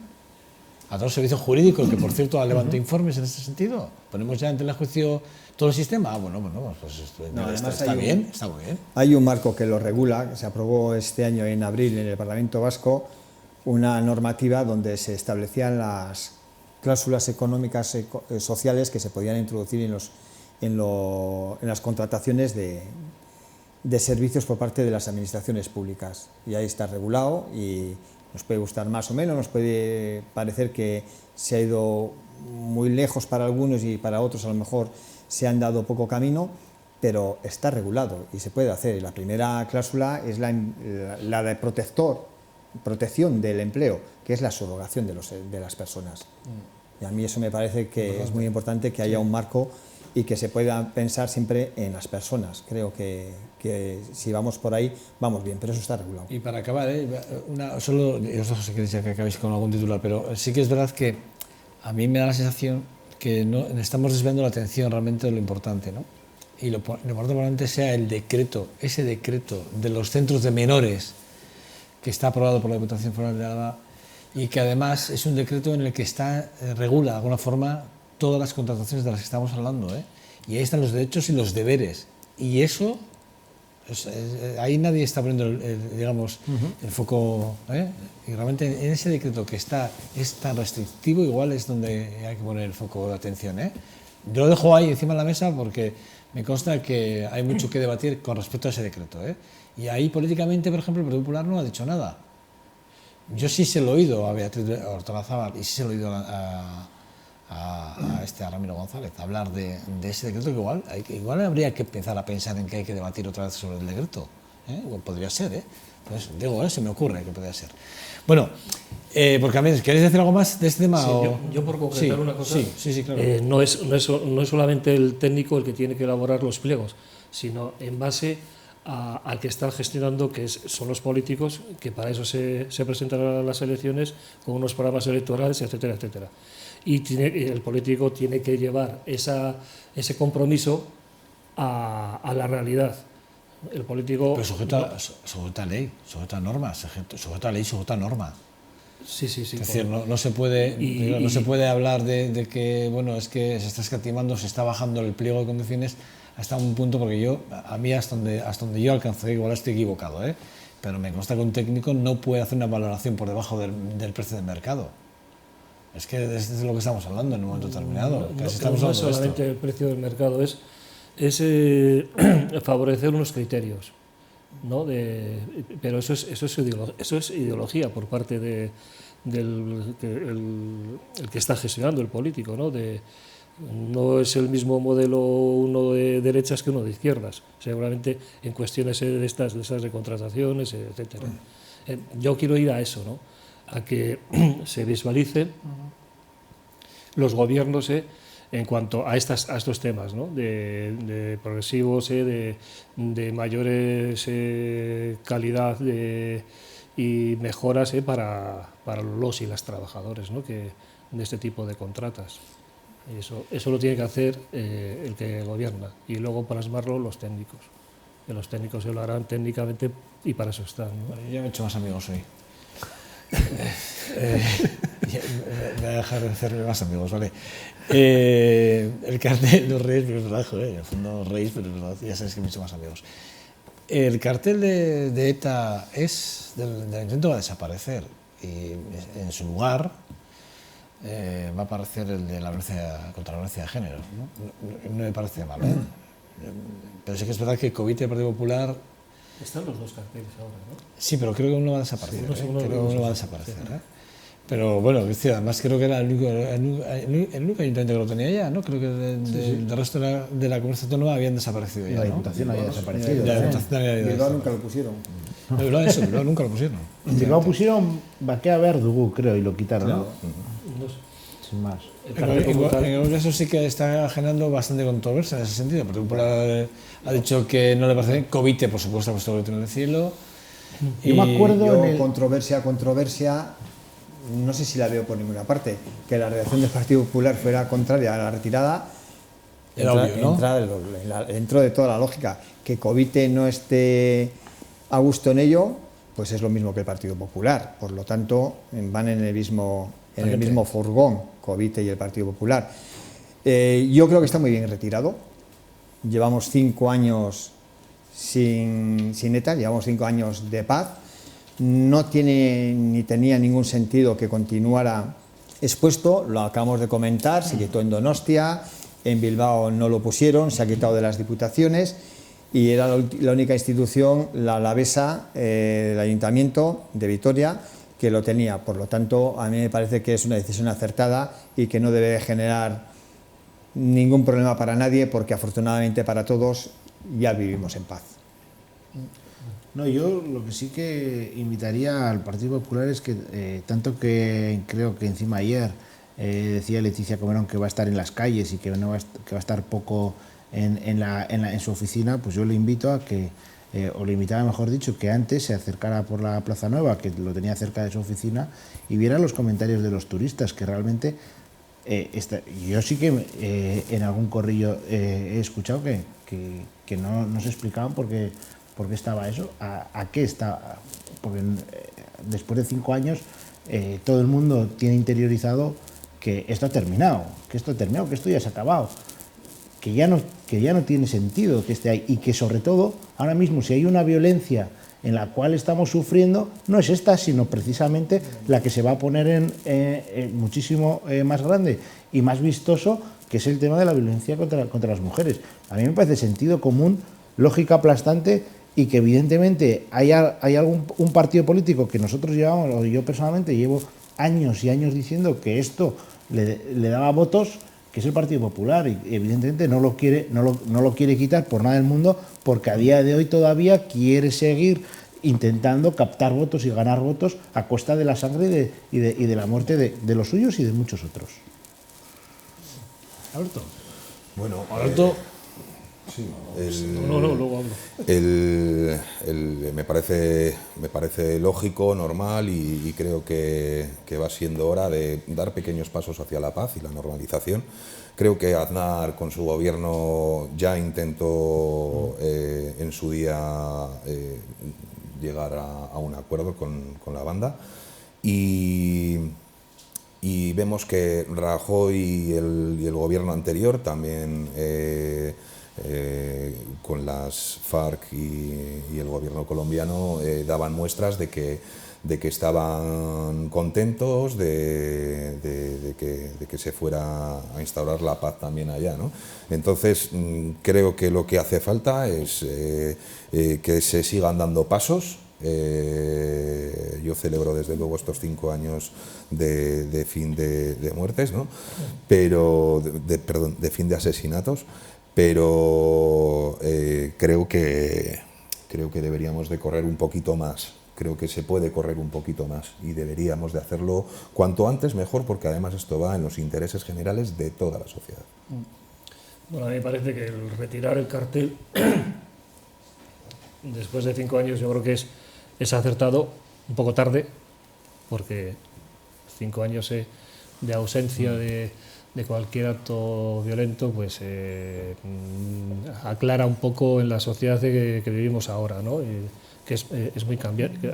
¿A todos los servicios jurídicos, que por cierto ha levantado informes en este sentido? ¿Ponemos ya en tela de juicio todo el sistema? Bueno, pues está bien, está muy bien. Hay un marco que lo regula, que se aprobó este año en abril en el Parlamento Vasco, una normativa donde se establecían las cláusulas económicas sociales que se podían introducir en las contrataciones de servicios por parte de las administraciones públicas. Y ahí está regulado y nos puede gustar más o menos, nos puede parecer que se ha ido muy lejos para algunos y para otros a lo mejor se han dado poco camino, pero está regulado y se puede hacer. Y la primera cláusula es la de protección del empleo, que es la subrogación de las personas. Y a mí eso me parece que es muy importante, que haya un marco y que se pueda pensar siempre en las personas. Creo que si vamos por ahí, vamos bien, pero eso está regulado. Y para acabar, solo, yo no sé si queréis que acabéis con algún titular, pero sí que es verdad que a mí me da la sensación que no estamos desviando la atención realmente de lo importante, ¿no? Y lo importante probablemente sea el decreto, ese decreto de los centros de menores que está aprobado por la Diputación Foral de Álava y que además es un decreto en el que regula de alguna forma todas las contrataciones de las que estamos hablando, ¿eh? Y ahí están los derechos y los deberes. Y eso, ahí nadie está poniendo el foco, ¿eh? Y realmente en ese decreto que es tan restrictivo, igual es donde hay que poner el foco de atención, ¿eh? Yo lo dejo ahí encima de la mesa porque me consta que hay mucho que debatir con respecto a ese decreto, ¿eh? Y ahí políticamente, por ejemplo, el Partido Popular no ha dicho nada. Yo sí se lo he oído a Beatriz Ortolazábal y sí se lo he oído a Ramiro González hablar de ese decreto, que igual habría que empezar a pensar en que hay que debatir otra vez sobre el decreto, ¿eh? O podría ser, ¿eh? Entonces, digo, se me ocurre que podría ser. Bueno, porque a mí, ¿queréis decir algo más de este tema? Sí, yo por concretar una cosa, sí, claro. No es solamente el técnico el que tiene que elaborar los pliegos, sino en base al que está gestionando, que son los políticos, que para eso se presentan a las elecciones con unos programas electorales, etcétera, etcétera. Y el político tiene que llevar ese compromiso a la realidad. El político... Pero sujeta a ley, sujeta a normas, sujeta a ley, sujeta a norma. Sí. Es decir, no se puede hablar de que, bueno, es que se está escatimando, se está bajando el pliego de condiciones hasta un punto, porque a mí hasta donde yo alcancé, igual estoy equivocado, ¿eh? Pero me consta que un técnico no puede hacer una valoración por debajo del precio del mercado. Es que es de lo que estamos hablando en un momento determinado. No es solamente el precio del mercado, es favorecer unos criterios, ¿no? Pero eso es ideología por parte del que está gestionando, el político, ¿no? No es el mismo modelo uno de derechas que uno de izquierdas, seguramente en cuestiones de estas recontrataciones, etcétera. Yo quiero ir a eso, ¿no? A que se visualicen los gobiernos en cuanto a estos temas, ¿no? de progresivos, de mayores calidad y mejoras para los y las trabajadores, ¿no? De este tipo de contratas. Eso lo tiene que hacer el que gobierna y luego plasmarlo los técnicos. Que los técnicos se lo harán técnicamente y para eso están, ¿no? Bueno, yo me he hecho más amigos hoy. Voy a dejar de hacerme más amigos, ¿vale? El cartel, no reís, pero es verdad, joder, en el fondo reís, pero es verdad, ya sabes que me he hecho más amigos. El cartel de ETA del intento va a desaparecer y en su lugar va a aparecer el de la violencia contra la violencia de género, ¿no? No me parece mal, ¿eh? Pero sí que es verdad que Covite y el Partido Popular... Están los dos carteles ahora, ¿no? Sí, pero creo que uno va a desaparecer. Uno va a desaparecer, ¿eh? Pero bueno, además creo que era el único ayuntamiento que lo tenía ya, ¿no? Creo que del resto de la comunidad autónoma habían desaparecido ya, ¿no? La Diputación había desaparecido. La Diputación había Bilbao nunca lo pusieron. Bilbao nunca lo pusieron. Bilbao pusieron Baquea Verdugu, creo, y lo quitaron, ¿no? No sé. Sin más. En eso sí que está generando bastante controversia en ese sentido. El Partido Popular ha dicho que no le parece bien. Covite, por supuesto, ha puesto el grito en el cielo. Yo me acuerdo controversia, no sé si la veo por ninguna parte. Que la reacción del Partido Popular fuera contraria a la retirada, entra dentro de toda la lógica. Que Covite no esté a gusto en ello, pues es lo mismo que el Partido Popular. Por lo tanto, van en el mismo furgón, Covite y el Partido Popular. Yo creo que está muy bien retirado. Llevamos 5 años sin ETA, llevamos 5 años de paz. No tiene ni tenía ningún sentido que continuara expuesto, lo acabamos de comentar, se quitó en Donostia, en Bilbao no lo pusieron, se ha quitado de las diputaciones y era la única institución, la alavesa, el Ayuntamiento de Vitoria, que lo tenía. Por lo tanto, a mí me parece que es una decisión acertada y que no debe generar ningún problema para nadie, porque afortunadamente para todos ya vivimos en paz. No, yo lo que sí que invitaría al Partido Popular es que, tanto que creo que encima ayer decía Leticia Comerón que va a estar en las calles y que va a estar poco en su oficina, pues yo le invito a que, o le invitaba mejor dicho, que antes se acercara por la Plaza Nueva, que lo tenía cerca de su oficina, y viera los comentarios de los turistas, que realmente yo sí que en algún corrillo he escuchado que no se explicaban por qué estaba eso, a qué está, porque después de 5 años todo el mundo tiene interiorizado que esto ha terminado, que esto ya se ha acabado, que ya no tiene sentido que esté ahí, y que sobre todo ahora mismo, si hay una violencia en la cual estamos sufriendo, no es esta, sino precisamente la que se va a poner muchísimo más grande y más vistoso, que es el tema de la violencia contra las mujeres. A mí me parece sentido común, lógica aplastante, y que evidentemente hay un partido político que nosotros llevamos, o yo personalmente llevo años y años diciendo que esto le daba votos, que es el Partido Popular, y evidentemente no lo quiere quitar por nada del mundo, porque a día de hoy todavía quiere seguir intentando captar votos y ganar votos a costa de la sangre y de la muerte de los suyos y de muchos otros. Alberto. Bueno, Alberto, sí, luego hablo. Me parece lógico, normal, y creo que va siendo hora de dar pequeños pasos hacia la paz y la normalización. Creo que Aznar con su gobierno ya intentó en su día llegar a un acuerdo con la banda, y vemos que Rajoy y el gobierno anterior también, con las FARC y el gobierno colombiano, daban muestras de que estaban contentos de que se fuera a instaurar la paz también allá, ¿no? Entonces creo que lo que hace falta es que se sigan dando pasos. Yo celebro desde luego estos 5 años de fin de muertes, ¿no? Pero de fin de asesinatos, pero creo que deberíamos de correr un poquito más. Creo que se puede correr un poquito más, y deberíamos de hacerlo cuanto antes mejor, porque además esto va en los intereses generales de toda la sociedad. Bueno, a mí me parece que el retirar el cartel después de 5 años, yo creo que es acertado, un poco tarde, porque 5 años de ausencia de cualquier acto violento, pues aclara un poco en la sociedad que vivimos ahora, ¿no? Que es muy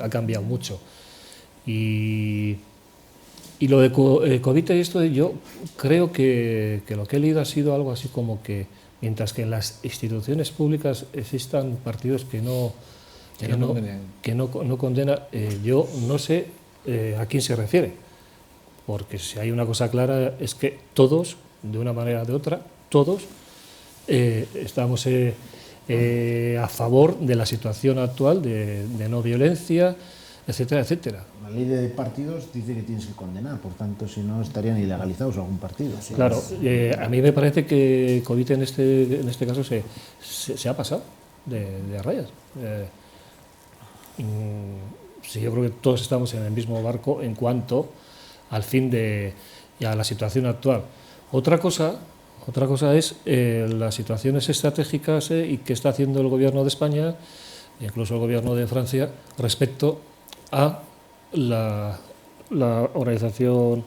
ha cambiado mucho. Y lo de Covite y esto, yo creo que lo que he leído ha sido algo así como que mientras que en las instituciones públicas existan partidos que no condenan, yo no sé a quién se refiere, porque si hay una cosa clara es que todos, de una manera o de otra, todos estamos a favor de la situación actual de no violencia, etcétera, etcétera. La ley de partidos dice que tienes que condenar, por tanto, si no, estarían ilegalizados algún partido. Sí. Claro, a mí me parece que Covite en este caso se ha pasado de rayas. Sí, yo creo que todos estamos en el mismo barco en cuanto al fin y a la situación actual. Otra cosa es las situaciones estratégicas y qué está haciendo el gobierno de España, incluso el gobierno de Francia, respecto a la organización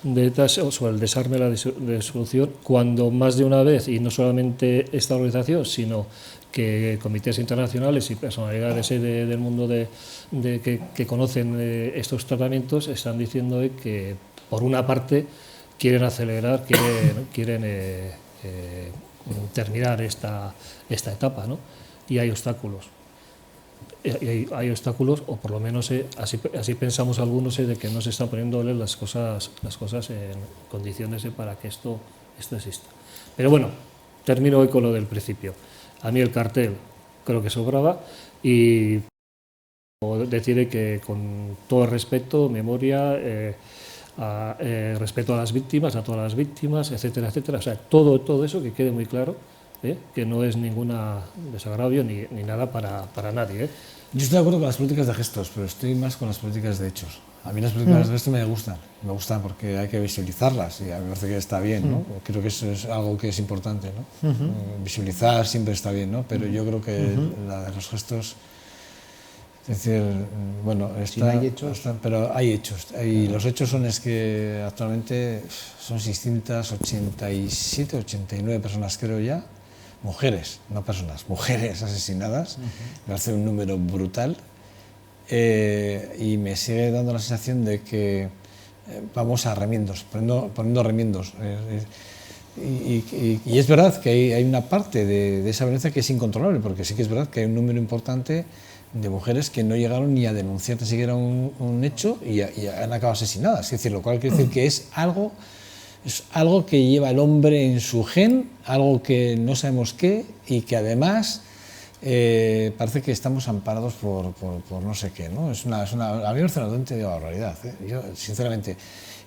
de ETA, o el desarme, la disolución, cuando más de una vez, y no solamente esta organización, sino que comités internacionales y personalidades del mundo que conocen estos tratamientos están diciendo que, por una parte, quieren acelerar, quieren terminar esta etapa, ¿no? Y hay obstáculos. Hay obstáculos, o por lo menos así pensamos algunos, de que no se están poniéndole las cosas en condiciones para que esto exista. Pero bueno, termino hoy con lo del principio. A mí el cartel creo que sobraba, y deciré que con todo el respeto, memoria, respeto a las víctimas, a todas las víctimas, etcétera, etcétera. O sea, todo eso que quede muy claro, que no es ningún desagravio ni nada para nadie. Yo estoy de acuerdo con las políticas de gestos, pero estoy más con las políticas de hechos. A mí las políticas de gestos me gustan porque hay que visibilizarlas y a mí me parece que está bien, ¿no? Creo que eso es algo que es importante, ¿no? Visibilizar siempre está bien, ¿no? Pero yo creo que la de los gestos, es decir, bueno, Si no hay hechos. pero hay hechos. Y los hechos son que actualmente son 687, 89 personas creo ya, mujeres, no personas, mujeres asesinadas, me parece un número brutal y me sigue dando la sensación de que vamos a remiendos, poniendo remiendos. Y es verdad que hay una parte de esa violencia que es incontrolable, porque sí que es verdad que hay un número importante de mujeres que no llegaron ni a denunciar ni siquiera un hecho y han acabado asesinadas. Es decir, lo cual quiere decir que es algo que lleva el hombre en su gen, algo que no sabemos qué y que además parece que estamos amparados por no sé qué, ¿no? A mí me parece una auténtica barbaridad, yo sinceramente.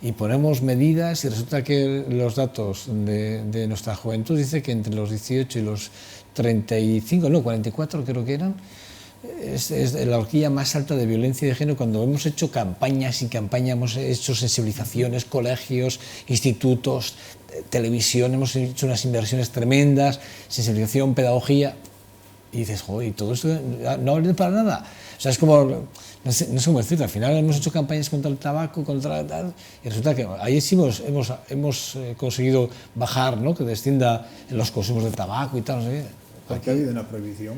Y ponemos medidas y resulta que los datos de nuestra juventud dice que entre los 18 y los 35, no, 44 creo que eran, es la horquilla más alta de violencia de género. Cuando hemos hecho campañas y campañas, hemos hecho sensibilizaciones, colegios, institutos, televisión, hemos hecho unas inversiones tremendas, sensibilización, pedagogía, y dices, joder, y todo esto no vale para nada. O sea, es como, no sé cómo decirlo, al final hemos hecho campañas contra el tabaco, contra tal, y resulta que ahí sí hemos conseguido bajar, ¿no? Que descienda en los consumos de tabaco y tal, no sé qué. Porque ha habido una prohibición.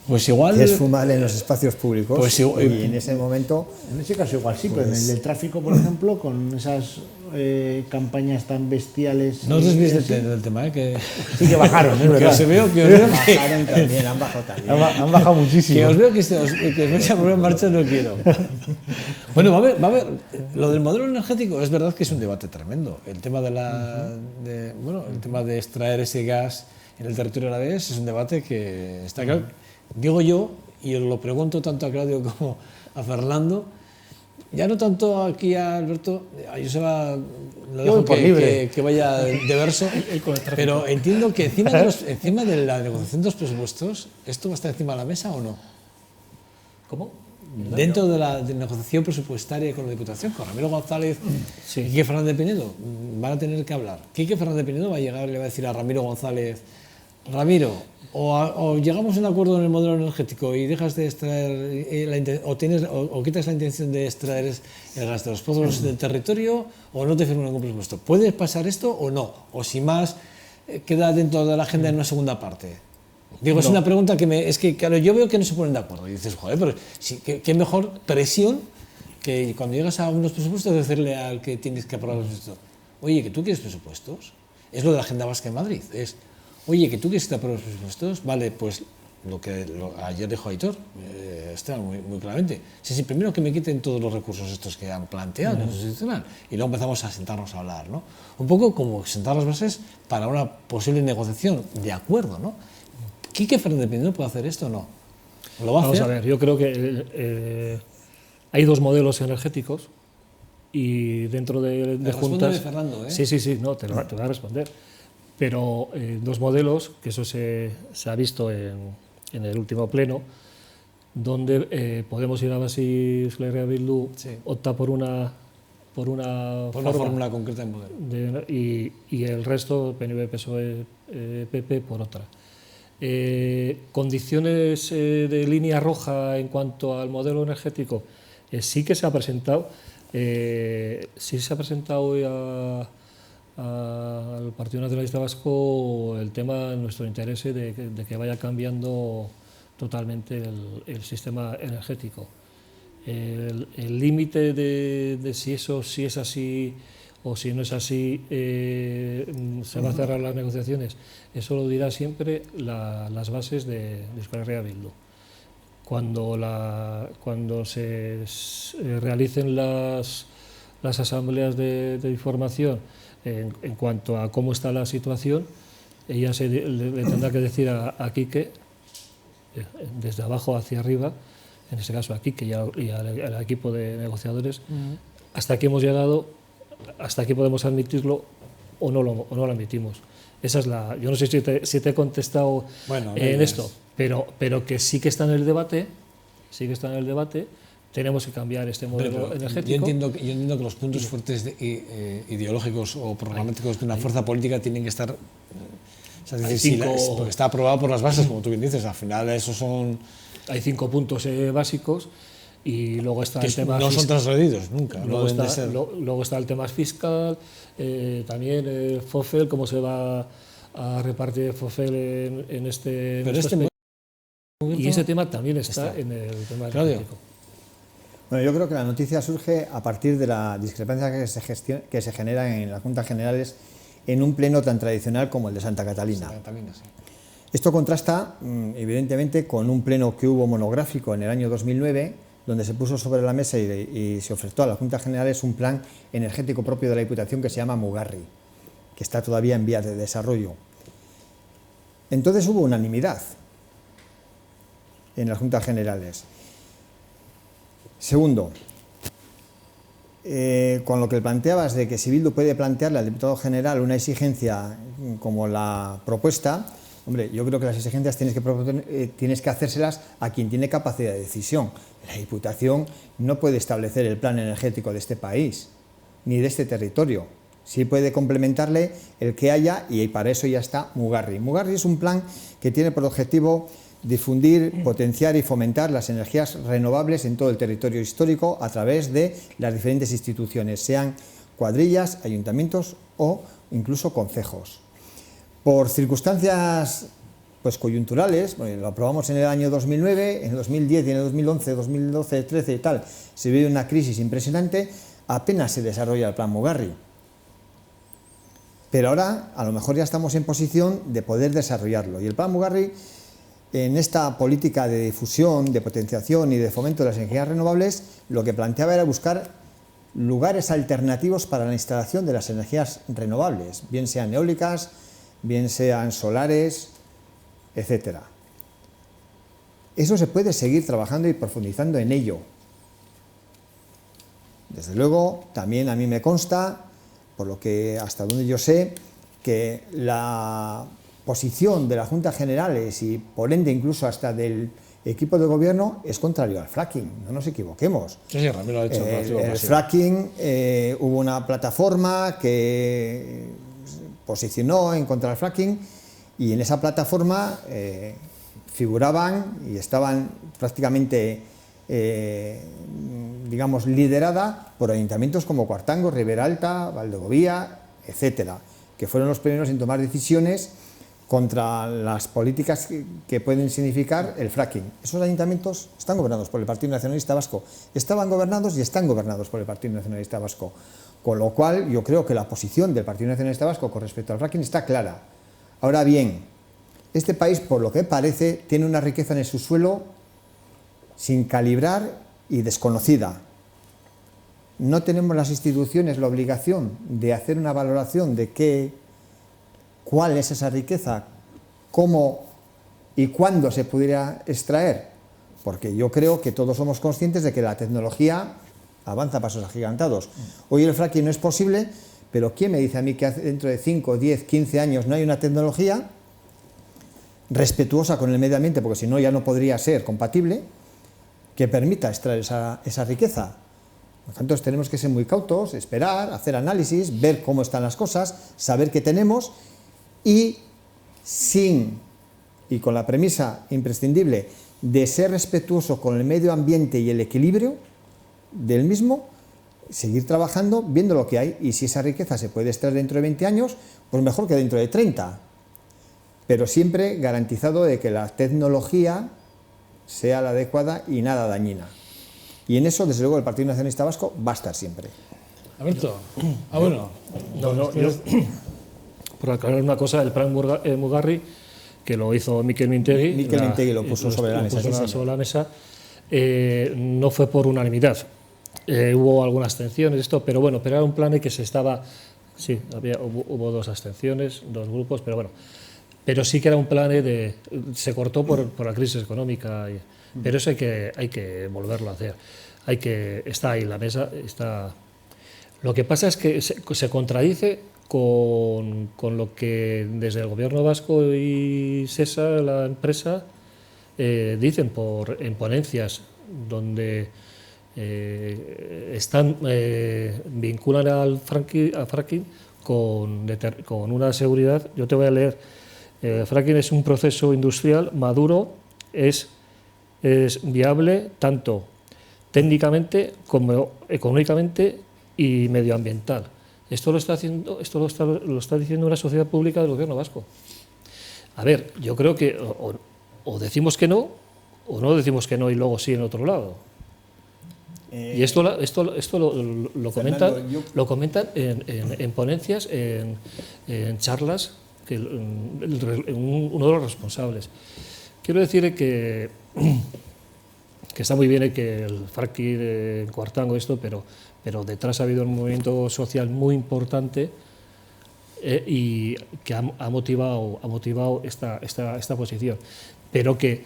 Pues igual... Que es fumar en los espacios públicos, pues igual, y en ese momento... En ese caso igual sí, pues, pero en el del tráfico, por ejemplo, con esas campañas tan bestiales... No os desvíes del tema, que... Sí que bajaron, es verdad. Que os veo que... Bajaron también, han bajado también. Han bajado muchísimo. Que os veo que os vais a poner en marcha, no quiero. Bueno, va a haber... Lo del modelo energético es verdad que es un debate tremendo. El tema el tema de extraer ese gas en el territorio alavés es un debate que está claro. Digo yo, y os lo pregunto tanto a Claudio como a Fernando, ya no tanto aquí a Alberto, a Joseba lo dejo que vaya de verso, pero entiendo que encima de la negociación de los presupuestos, ¿esto va a estar encima de la mesa o no? ¿Cómo? Dentro de la negociación presupuestaria con la Diputación, con Ramiro González y Quique Fernández Pinedo, van a tener que hablar. Quique Fernández Pinedo va a llegar y le va a decir a Ramiro González, Ramiro, o llegamos a un acuerdo en el modelo energético y dejas de extraer, o quitas la intención de extraer el gas de los pozos del territorio, o no te firmo ningún presupuesto. ¿Puede pasar esto o no? O si más, queda dentro de la agenda en una segunda parte. Digo, es una pregunta es que, claro, yo veo que no se ponen de acuerdo. Y dices, joder, pero qué mejor presión que cuando llegas a unos presupuestos decirle al que tienes que aprobar los presupuestos, oye, que tú quieres presupuestos. Es lo de la Agenda Vasca en Madrid. Oye, que tú quieres que te aprueben los presupuestos. Vale, pues lo que ayer dijo Aitor, está muy, muy claramente. Sí, primero que me quiten todos los recursos estos que han planteado en el institucional y luego empezamos a sentarnos a hablar, ¿no? Un poco como sentar las bases para una posible negociación de acuerdo, ¿no? ¿Quique Fernández Pinedo puede hacer esto o no? ¿Lo va a hacer? Vamos a ver, yo creo que hay dos modelos energéticos y dentro de juntas... Fernando, ¿eh? Sí, no, te lo voy a responder. Pero dos modelos, que eso se ha visto en el último pleno, donde Podemos ir a Basi Euskal Herria Bildu opta por una fórmula concreta de modelo. Y el resto, PNV, PSOE, PP, por otra. Condiciones de línea roja en cuanto al modelo energético, sí que se ha presentado, hoy al Partido Nacionalista Vasco el tema, nuestro interés de que vaya cambiando totalmente el sistema energético. El límite de si eso sí es así o si no es así, se va a cerrar las negociaciones, eso lo dirá siempre las bases de Euskal Herria Bildu. Cuando se realicen las asambleas de información en cuanto a cómo está la situación, ella le tendrá que decir a Quique, desde abajo hacia arriba, en este caso a Quique y al equipo de negociadores, hasta aquí hemos llegado, hasta aquí podemos admitirlo o no lo admitimos. Esa es la. Yo no sé si te he contestado en esto, pero que sí que está en el debate, tenemos que cambiar este modelo energético. Yo entiendo que los puntos fuertes ideológicos o programáticos de una fuerza política tienen que estar... O sea, porque está aprobado por las bases, como tú bien dices, al final esos son... Hay 5 puntos básicos y luego está el tema... No son transgredidos nunca. Luego está el tema fiscal, también FOFEL, cómo se va a repartir FOFEL en este... Y ese tema también está en el tema energético. Bueno, yo creo que la noticia surge a partir de la discrepancia que se genera en las Juntas Generales en un pleno tan tradicional como el de Santa Catalina. Sí. Esto contrasta, evidentemente, con un pleno que hubo monográfico en el año 2009, donde se puso sobre la mesa y se ofertó a las Juntas Generales un plan energético propio de la Diputación que se llama Mugarri, que está todavía en vías de desarrollo. Entonces hubo unanimidad en las Juntas Generales. Segundo, con lo que planteabas de que si Bildu puede plantearle al diputado general una exigencia como la propuesta, hombre, yo creo que las exigencias tienes que hacérselas a quien tiene capacidad de decisión. La Diputación no puede establecer el plan energético de este país, ni de este territorio. Sí puede complementarle el que haya y para eso ya está Mugarri. Mugarri es un plan que tiene por objetivo difundir, potenciar y fomentar las energías renovables en todo el territorio histórico a través de las diferentes instituciones, sean cuadrillas, ayuntamientos o incluso concejos. Por circunstancias coyunturales, lo aprobamos en el año 2009, en el 2010 y en el 2011, 2012, 2013 y tal, se vive una crisis impresionante, apenas se desarrolla el plan Mugarri. Pero ahora a lo mejor ya estamos en posición de poder desarrollarlo. Y el plan Mugarri, en esta política de difusión, de potenciación y de fomento de las energías renovables, lo que planteaba era buscar lugares alternativos para la instalación de las energías renovables, bien sean eólicas, bien sean solares, etc. Eso se puede seguir trabajando y profundizando en ello. Desde luego, también a mí me consta, por lo que hasta donde yo sé, que la posición de las Juntas Generales y por ende incluso hasta del equipo de gobierno es contrario al fracking, no nos equivoquemos. Sí, Ramiro lo ha dicho. El fracking, hubo una plataforma que posicionó en contra del fracking y en esa plataforma figuraban y estaban prácticamente, digamos, liderada por ayuntamientos como Cuartango, Ribera Alta, Valdegovía, etcétera, que fueron los primeros en tomar decisiones contra las políticas que pueden significar el fracking. Esos ayuntamientos están gobernados por el Partido Nacionalista Vasco, estaban gobernados y están gobernados por el Partido Nacionalista Vasco, con lo cual yo creo que la posición del Partido Nacionalista Vasco con respecto al fracking está clara. Ahora bien, este país, por lo que parece, tiene una riqueza en el subsuelo sin calibrar y desconocida. No tenemos las instituciones la obligación de hacer una valoración de cuál es esa riqueza, cómo y cuándo se pudiera extraer, porque yo creo que todos somos conscientes de que la tecnología avanza a pasos agigantados. Hoy el fracking no es posible, pero ¿quién me dice a mí que dentro de 5, 10, 15 años no hay una tecnología respetuosa con el medio ambiente, porque si no ya no podría ser compatible, que permita extraer esa riqueza? Por lo tanto, tenemos que ser muy cautos, esperar, hacer análisis, ver cómo están las cosas, saber qué tenemos y con la premisa imprescindible de ser respetuoso con el medio ambiente y el equilibrio del mismo, seguir trabajando, viendo lo que hay, y si esa riqueza se puede extraer dentro de 20 años, pues mejor que dentro de 30, pero siempre garantizado de que la tecnología sea la adecuada y nada dañina. Y en eso, desde luego, el Partido Nacionalista Vasco va a estar siempre. Alberto, bueno. Yo, por aclarar una cosa, el plan Mugarri, que lo hizo Miquel Mintegui. Miquel Mintegui lo puso sobre la mesa. No fue por unanimidad. Hubo algunas abstenciones, pero bueno, pero era un plan en que se estaba... Sí, hubo 2 abstenciones, 2 grupos, pero bueno. Pero sí que era un plan se cortó por la crisis económica, pero eso hay que volverlo a hacer. Está ahí la mesa, está Lo que pasa es que se contradice con lo que desde el gobierno vasco y SESA, la empresa, dicen en ponencias donde vinculan al fracking con una seguridad. Yo te voy a leer. Fracking es un proceso industrial maduro, es viable tanto técnicamente como económicamente y medioambiental. Esto lo está diciendo una sociedad pública del gobierno vasco. A ver, yo creo que o decimos que no, o no decimos que no y luego sí en otro lado. Y esto lo comentan en ponencias, en charlas, uno de los responsables. Quiero decir que está muy bien que el fracking en Cuartango, pero detrás ha habido un movimiento social muy importante y que ha motivado esta posición. Pero que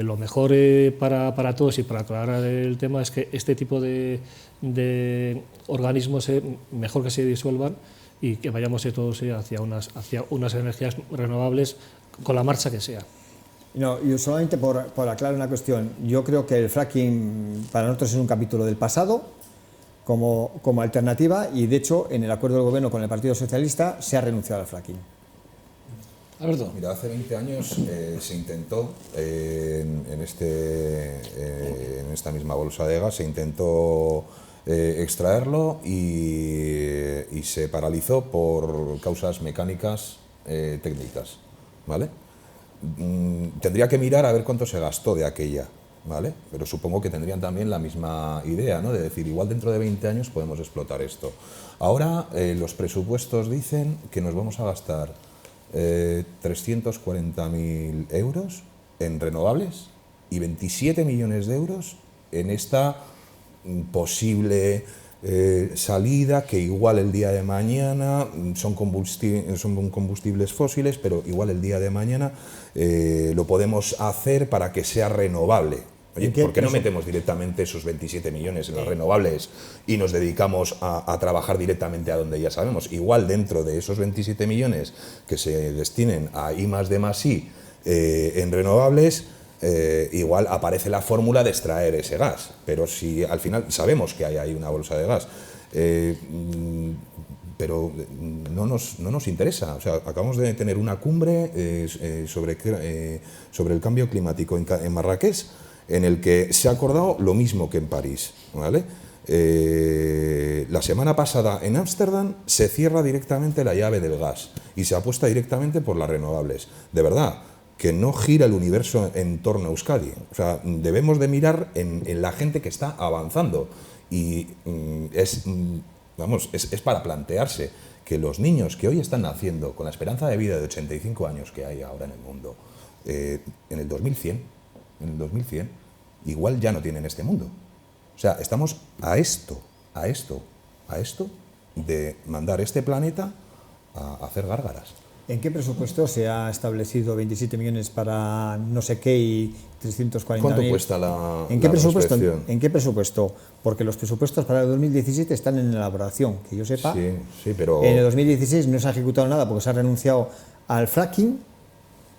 lo mejor para todos y para aclarar el tema es que este tipo de organismos mejor que se disuelvan y que vayamos todos hacia unas energías renovables con la marcha que sea. No, yo solamente por aclarar una cuestión, yo creo que el fracking para nosotros es un capítulo del pasado como alternativa y de hecho en el acuerdo del gobierno con el Partido Socialista se ha renunciado al fracking. Alberto. Mira, hace 20 años se intentó, en esta misma bolsa de gas, se intentó extraerlo y se paralizó por causas mecánicas técnicas, ¿vale? Tendría que mirar a ver cuánto se gastó de aquella, ¿vale? Pero supongo que tendrían también la misma idea, ¿no? De decir, igual dentro de 20 años podemos explotar esto. Ahora los presupuestos dicen que nos vamos a gastar 340.000 euros en renovables y 27 millones de euros en esta posible salida que igual el día de mañana son combustibles fósiles, pero igual el día de mañana lo podemos hacer para que sea renovable. Oye, ¿por qué no metemos directamente esos 27 millones en las renovables y nos dedicamos a trabajar directamente a donde ya sabemos? Igual dentro de esos 27 millones que se destinen a I+D+I en renovables, igual aparece la fórmula de extraer ese gas. Pero si al final sabemos que hay ahí una bolsa de gas, pero no nos interesa. O sea, acabamos de tener una cumbre sobre el cambio climático en Marrakech, en el que se ha acordado lo mismo que en París, ¿vale? La semana pasada en Ámsterdam se cierra directamente la llave del gas y se apuesta directamente por las renovables. De verdad, que no gira el universo en torno a Euskadi. O sea, debemos de mirar en la gente que está avanzando y es para plantearse que los niños que hoy están naciendo con la esperanza de vida de 85 años que hay ahora en el mundo, en el 2100, igual ya no tienen este mundo. O sea, estamos a esto de mandar este planeta a hacer gárgaras. ¿En qué presupuesto se ha establecido 27 millones para no sé qué y 340.000? ¿Cuánto cuesta la ¿En qué presupuesto? prospección? ¿En qué presupuesto? Porque los presupuestos para el 2017 están en elaboración, que yo sepa. Sí, pero en el 2016 no se ha ejecutado nada porque se ha renunciado al fracking.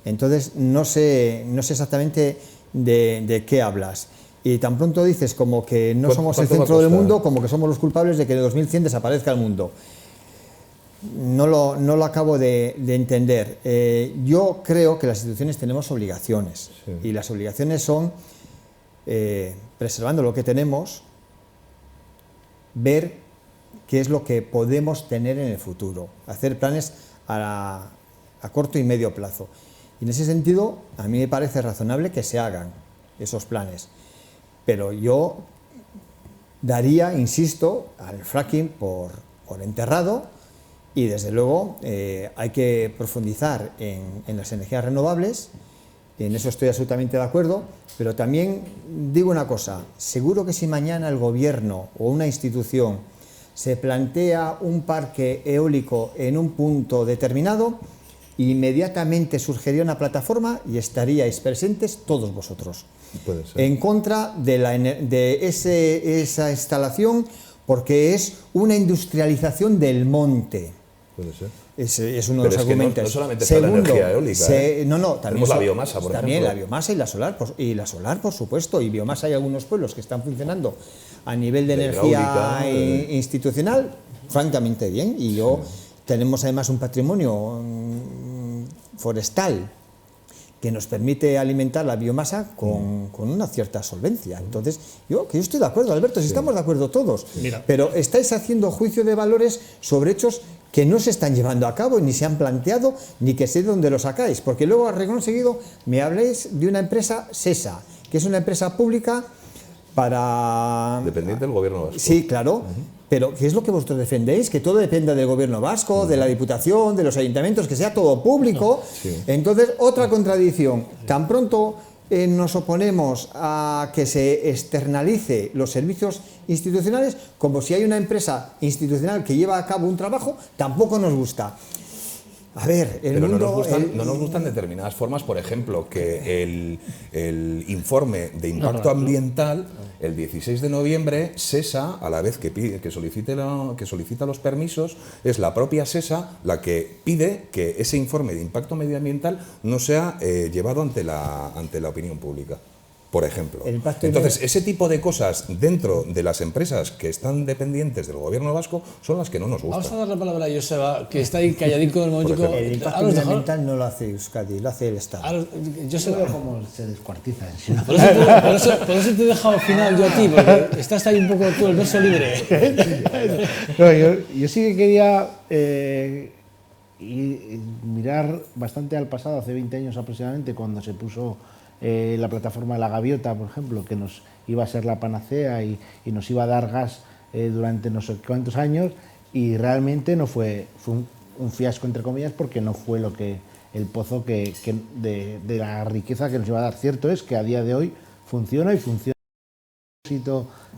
Entonces no sé exactamente de qué hablas. Y tan pronto dices como que no somos el centro del mundo, como que somos los culpables de que en el 2100 desaparezca el mundo. No lo acabo de entender. Yo creo que las instituciones tenemos obligaciones, sí. Y las obligaciones son, preservando lo que tenemos, ver qué es lo que podemos tener en el futuro, hacer planes a corto y medio plazo. Y en ese sentido, a mí me parece razonable que se hagan esos planes. Pero yo daría, insisto, al fracking por enterrado. Y desde luego hay que profundizar en las energías renovables, en eso estoy absolutamente de acuerdo, pero también digo una cosa, seguro que si mañana el gobierno o una institución se plantea un parque eólico en un punto determinado, inmediatamente surgiría una plataforma y estaríais presentes todos vosotros. Puede ser. En contra de esa instalación, porque es una industrialización del monte. Puede ser. Es uno de los Pero es que argumentos. no solamente está la energía eólica. También tenemos la biomasa, por también ejemplo. la biomasa y la solar, por supuesto. Y biomasa hay algunos pueblos que están funcionando a nivel de energía institucional francamente bien. Y tenemos además un patrimonio forestal que nos permite alimentar la biomasa con una cierta solvencia. Entonces, yo estoy de acuerdo, Alberto, si estamos de acuerdo todos. Mira. Pero estáis haciendo juicio de valores sobre hechos que no se están llevando a cabo, ni se han planteado, ni que sé de dónde lo sacáis. Porque luego, a renglón seguido, me habléis de una empresa SESA, que es una empresa pública para... Dependiente del gobierno vasco. Sí, claro. Pero ¿qué es lo que vosotros defendéis? Que todo dependa del gobierno vasco, de la Diputación, de los ayuntamientos, que sea todo público. Sí. Entonces, otra contradicción. Tan pronto nos oponemos a que se externalice los servicios institucionales, como si hay una empresa institucional que lleva a cabo un trabajo, tampoco nos gusta. A ver, Pero no nos gustan determinadas formas, por ejemplo, que el informe de impacto ambiental, el 16 de noviembre, SESA, a la vez que solicita los permisos, es la propia SESA la que pide que ese informe de impacto medioambiental no sea llevado ante la opinión pública. Por ejemplo. Entonces, ese tipo de cosas dentro de las empresas que están dependientes del gobierno vasco son las que no nos gustan. Vamos a dar la palabra a Joseba, que está ahí calladico en el momento. El impacto medioambiental no lo hace Euskadi, lo hace el Estado. Yo veo cómo se descuartiza. Por eso te he dejado al final yo a ti, porque estás ahí un poco tú, el verso libre. No, yo sí que quería mirar bastante al pasado, hace 20 años aproximadamente, cuando se puso la plataforma de la Gaviota, por ejemplo, que nos iba a ser la panacea y nos iba a dar gas durante no sé cuántos años, y realmente no fue un fiasco, entre comillas, porque no fue el pozo de la riqueza que nos iba a dar. Cierto es que a día de hoy funciona y funciona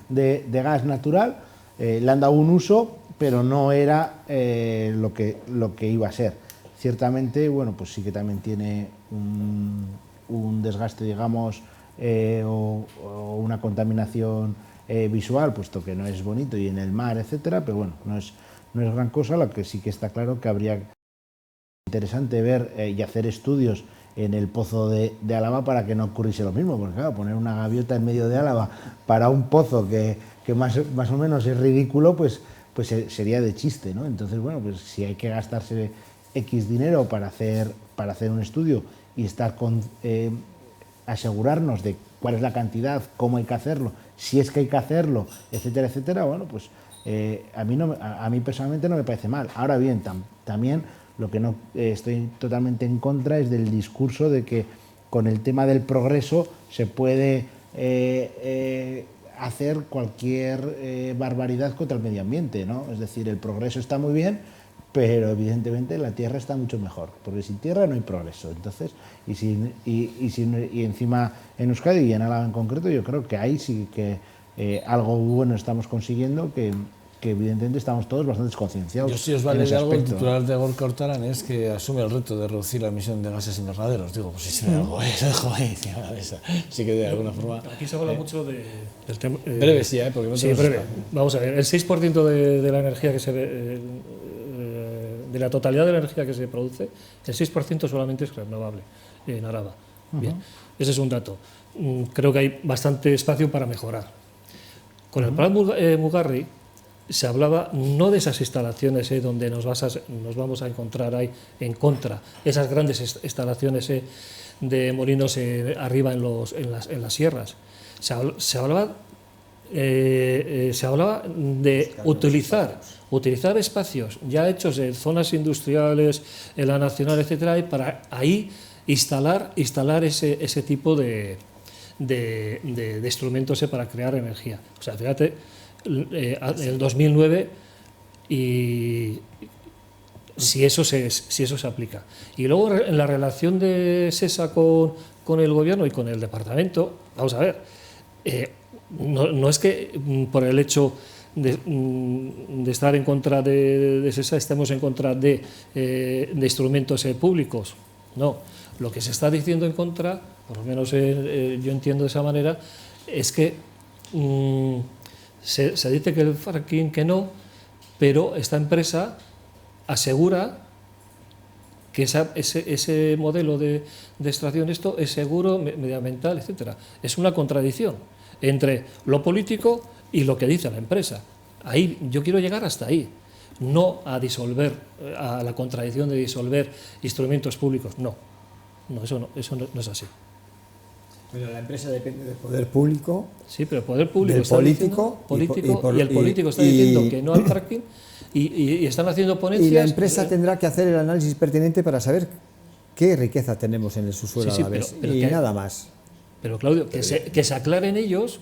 de gas natural, le han dado un uso, pero no era lo que iba a ser. Ciertamente, bueno, pues sí que también tiene un desgaste, digamos, o una contaminación visual, puesto que no es bonito, y en el mar, etcétera, pero bueno, no es gran cosa. Lo que sí que está claro que habría interesante ver y hacer estudios en el pozo de Álava para que no ocurriese lo mismo, porque claro, poner una gaviota en medio de Álava para un pozo que más o menos es ridículo, pues sería de chiste, ¿no? Entonces, bueno, pues si hay que gastarse X dinero para hacer un estudio y asegurarnos de cuál es la cantidad, cómo hay que hacerlo, si es que hay que hacerlo, etcétera, etcétera, bueno, pues a mí personalmente no me parece mal. Ahora bien, también lo que no estoy totalmente en contra es del discurso de que con el tema del progreso se puede hacer cualquier barbaridad contra el medio ambiente, ¿no? Es decir, el progreso está muy bien, pero evidentemente la tierra está mucho mejor, porque sin tierra no hay progreso. Entonces, y encima en Euskadi y en Álava en concreto, yo creo que ahí sí que algo bueno estamos consiguiendo, que evidentemente estamos todos bastante concienciados. Yo, si os vale algo, el titular de Gorka Ortaran es que asume el reto de reducir la emisión de gases invernaderos. Digo, pues si se ve algo, eso dejo ahí encima de la mesa. Sí que de alguna forma... Aquí se habla mucho del tema... breve, sí, porque no sí, breve. Vamos a ver, el 6% de la energía que se ve... de la totalidad de la energía que se produce, el 6% solamente es renovable en Araba. Bien, ese es un dato. Creo que hay bastante espacio para mejorar. Con el plan Mugarri se hablaba no de esas instalaciones donde nos vamos a encontrar ahí en contra, esas grandes instalaciones de molinos arriba en las sierras. Se hablaba de utilizar espacios ya hechos en zonas industriales, en la nacional, etcétera, y para ahí instalar ese tipo de instrumentos para crear energía. O sea, fíjate, el 2009, y si eso se aplica. Y luego en la relación de SESA con el gobierno y con el departamento, vamos a ver, no es que por el hecho de estar en contra de SESA estemos en contra de instrumentos públicos. No, lo que se está diciendo en contra, por lo menos yo entiendo de esa manera, es que se dice que el fracking que no, pero esta empresa asegura que ese modelo de extracción esto es seguro, medioambiental, etcétera. Es una contradicción entre lo político y lo que dice la empresa. Ahí yo quiero llegar hasta ahí, no a disolver, a la contradicción de disolver instrumentos públicos, no, eso no es así. Bueno, la empresa depende del poder público. Sí, pero el poder público del está político, diciendo, y el político está diciendo que no al fracking y están haciendo ponencias. Y la empresa tendrá que hacer el análisis pertinente para saber qué riqueza tenemos en el subsuelo Sí, a la vez, pero y nada más. Pero Claudio, que se aclaren ellos,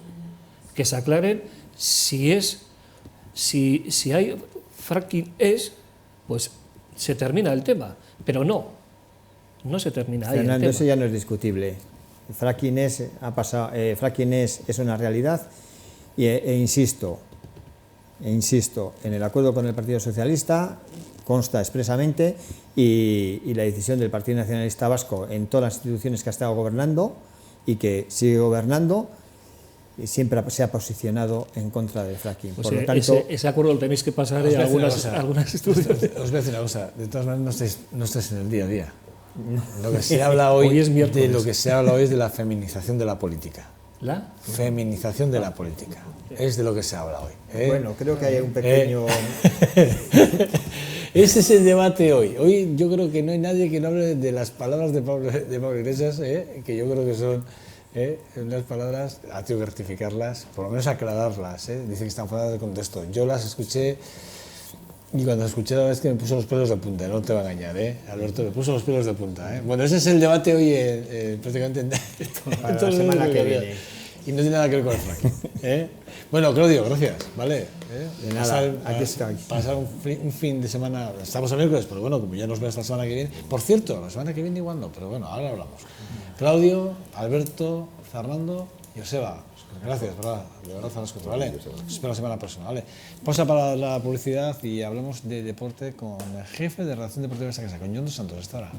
que se aclaren si hay fracking pues se termina el tema, pero no se termina ahí. Fernando, eso ya no es discutible. Fracking es una realidad e insisto, en el acuerdo con el Partido Socialista consta expresamente y la decisión del Partido Nacionalista Vasco en todas las instituciones que ha estado gobernando y que sigue gobernando y siempre se ha posicionado en contra del fracking. Pues por lo tanto, ese acuerdo lo tenéis que pasar a algunas instituciones. Os voy a decir una cosa, de todas maneras no estáis en el día a día. Lo que se habla hoy, es miércoles. de lo que se habla hoy es de la feminización de la política. ¿La? Feminización de la política. Es de lo que se habla hoy. bueno, creo que hay un pequeño... Ese es el debate hoy. Hoy yo creo que no hay nadie que no hable de las palabras de Pablo Iglesias, que yo creo que son unas palabras, ha tenido que rectificarlas, por lo menos aclararlas. Dice que están fuera de contexto. Yo las escuché y cuando las escuché la verdad es que me puso los pelos de punta, no te va a engañar, Alberto, me puso los pelos de punta. Bueno, ese es el debate hoy prácticamente para la semana que viene. Y no tiene nada que ver con el fracking. Bueno, Claudio, gracias, ¿vale? De nada, aquí estáis. Pasar un fin de semana, estamos el miércoles, pero bueno, como ya nos vemos la semana que viene. Por cierto, la semana que viene igual no, pero bueno, ahora hablamos. Claudio, Alberto, Fernando y Joseba, gracias, ¿verdad? De verdad, a los cuatro, ¿vale? Os espero la semana próxima, ¿vale? Pausa para la publicidad y hablamos de deporte con el jefe de redacción deportiva de esta casa, con John dos Santos. Hasta ahora.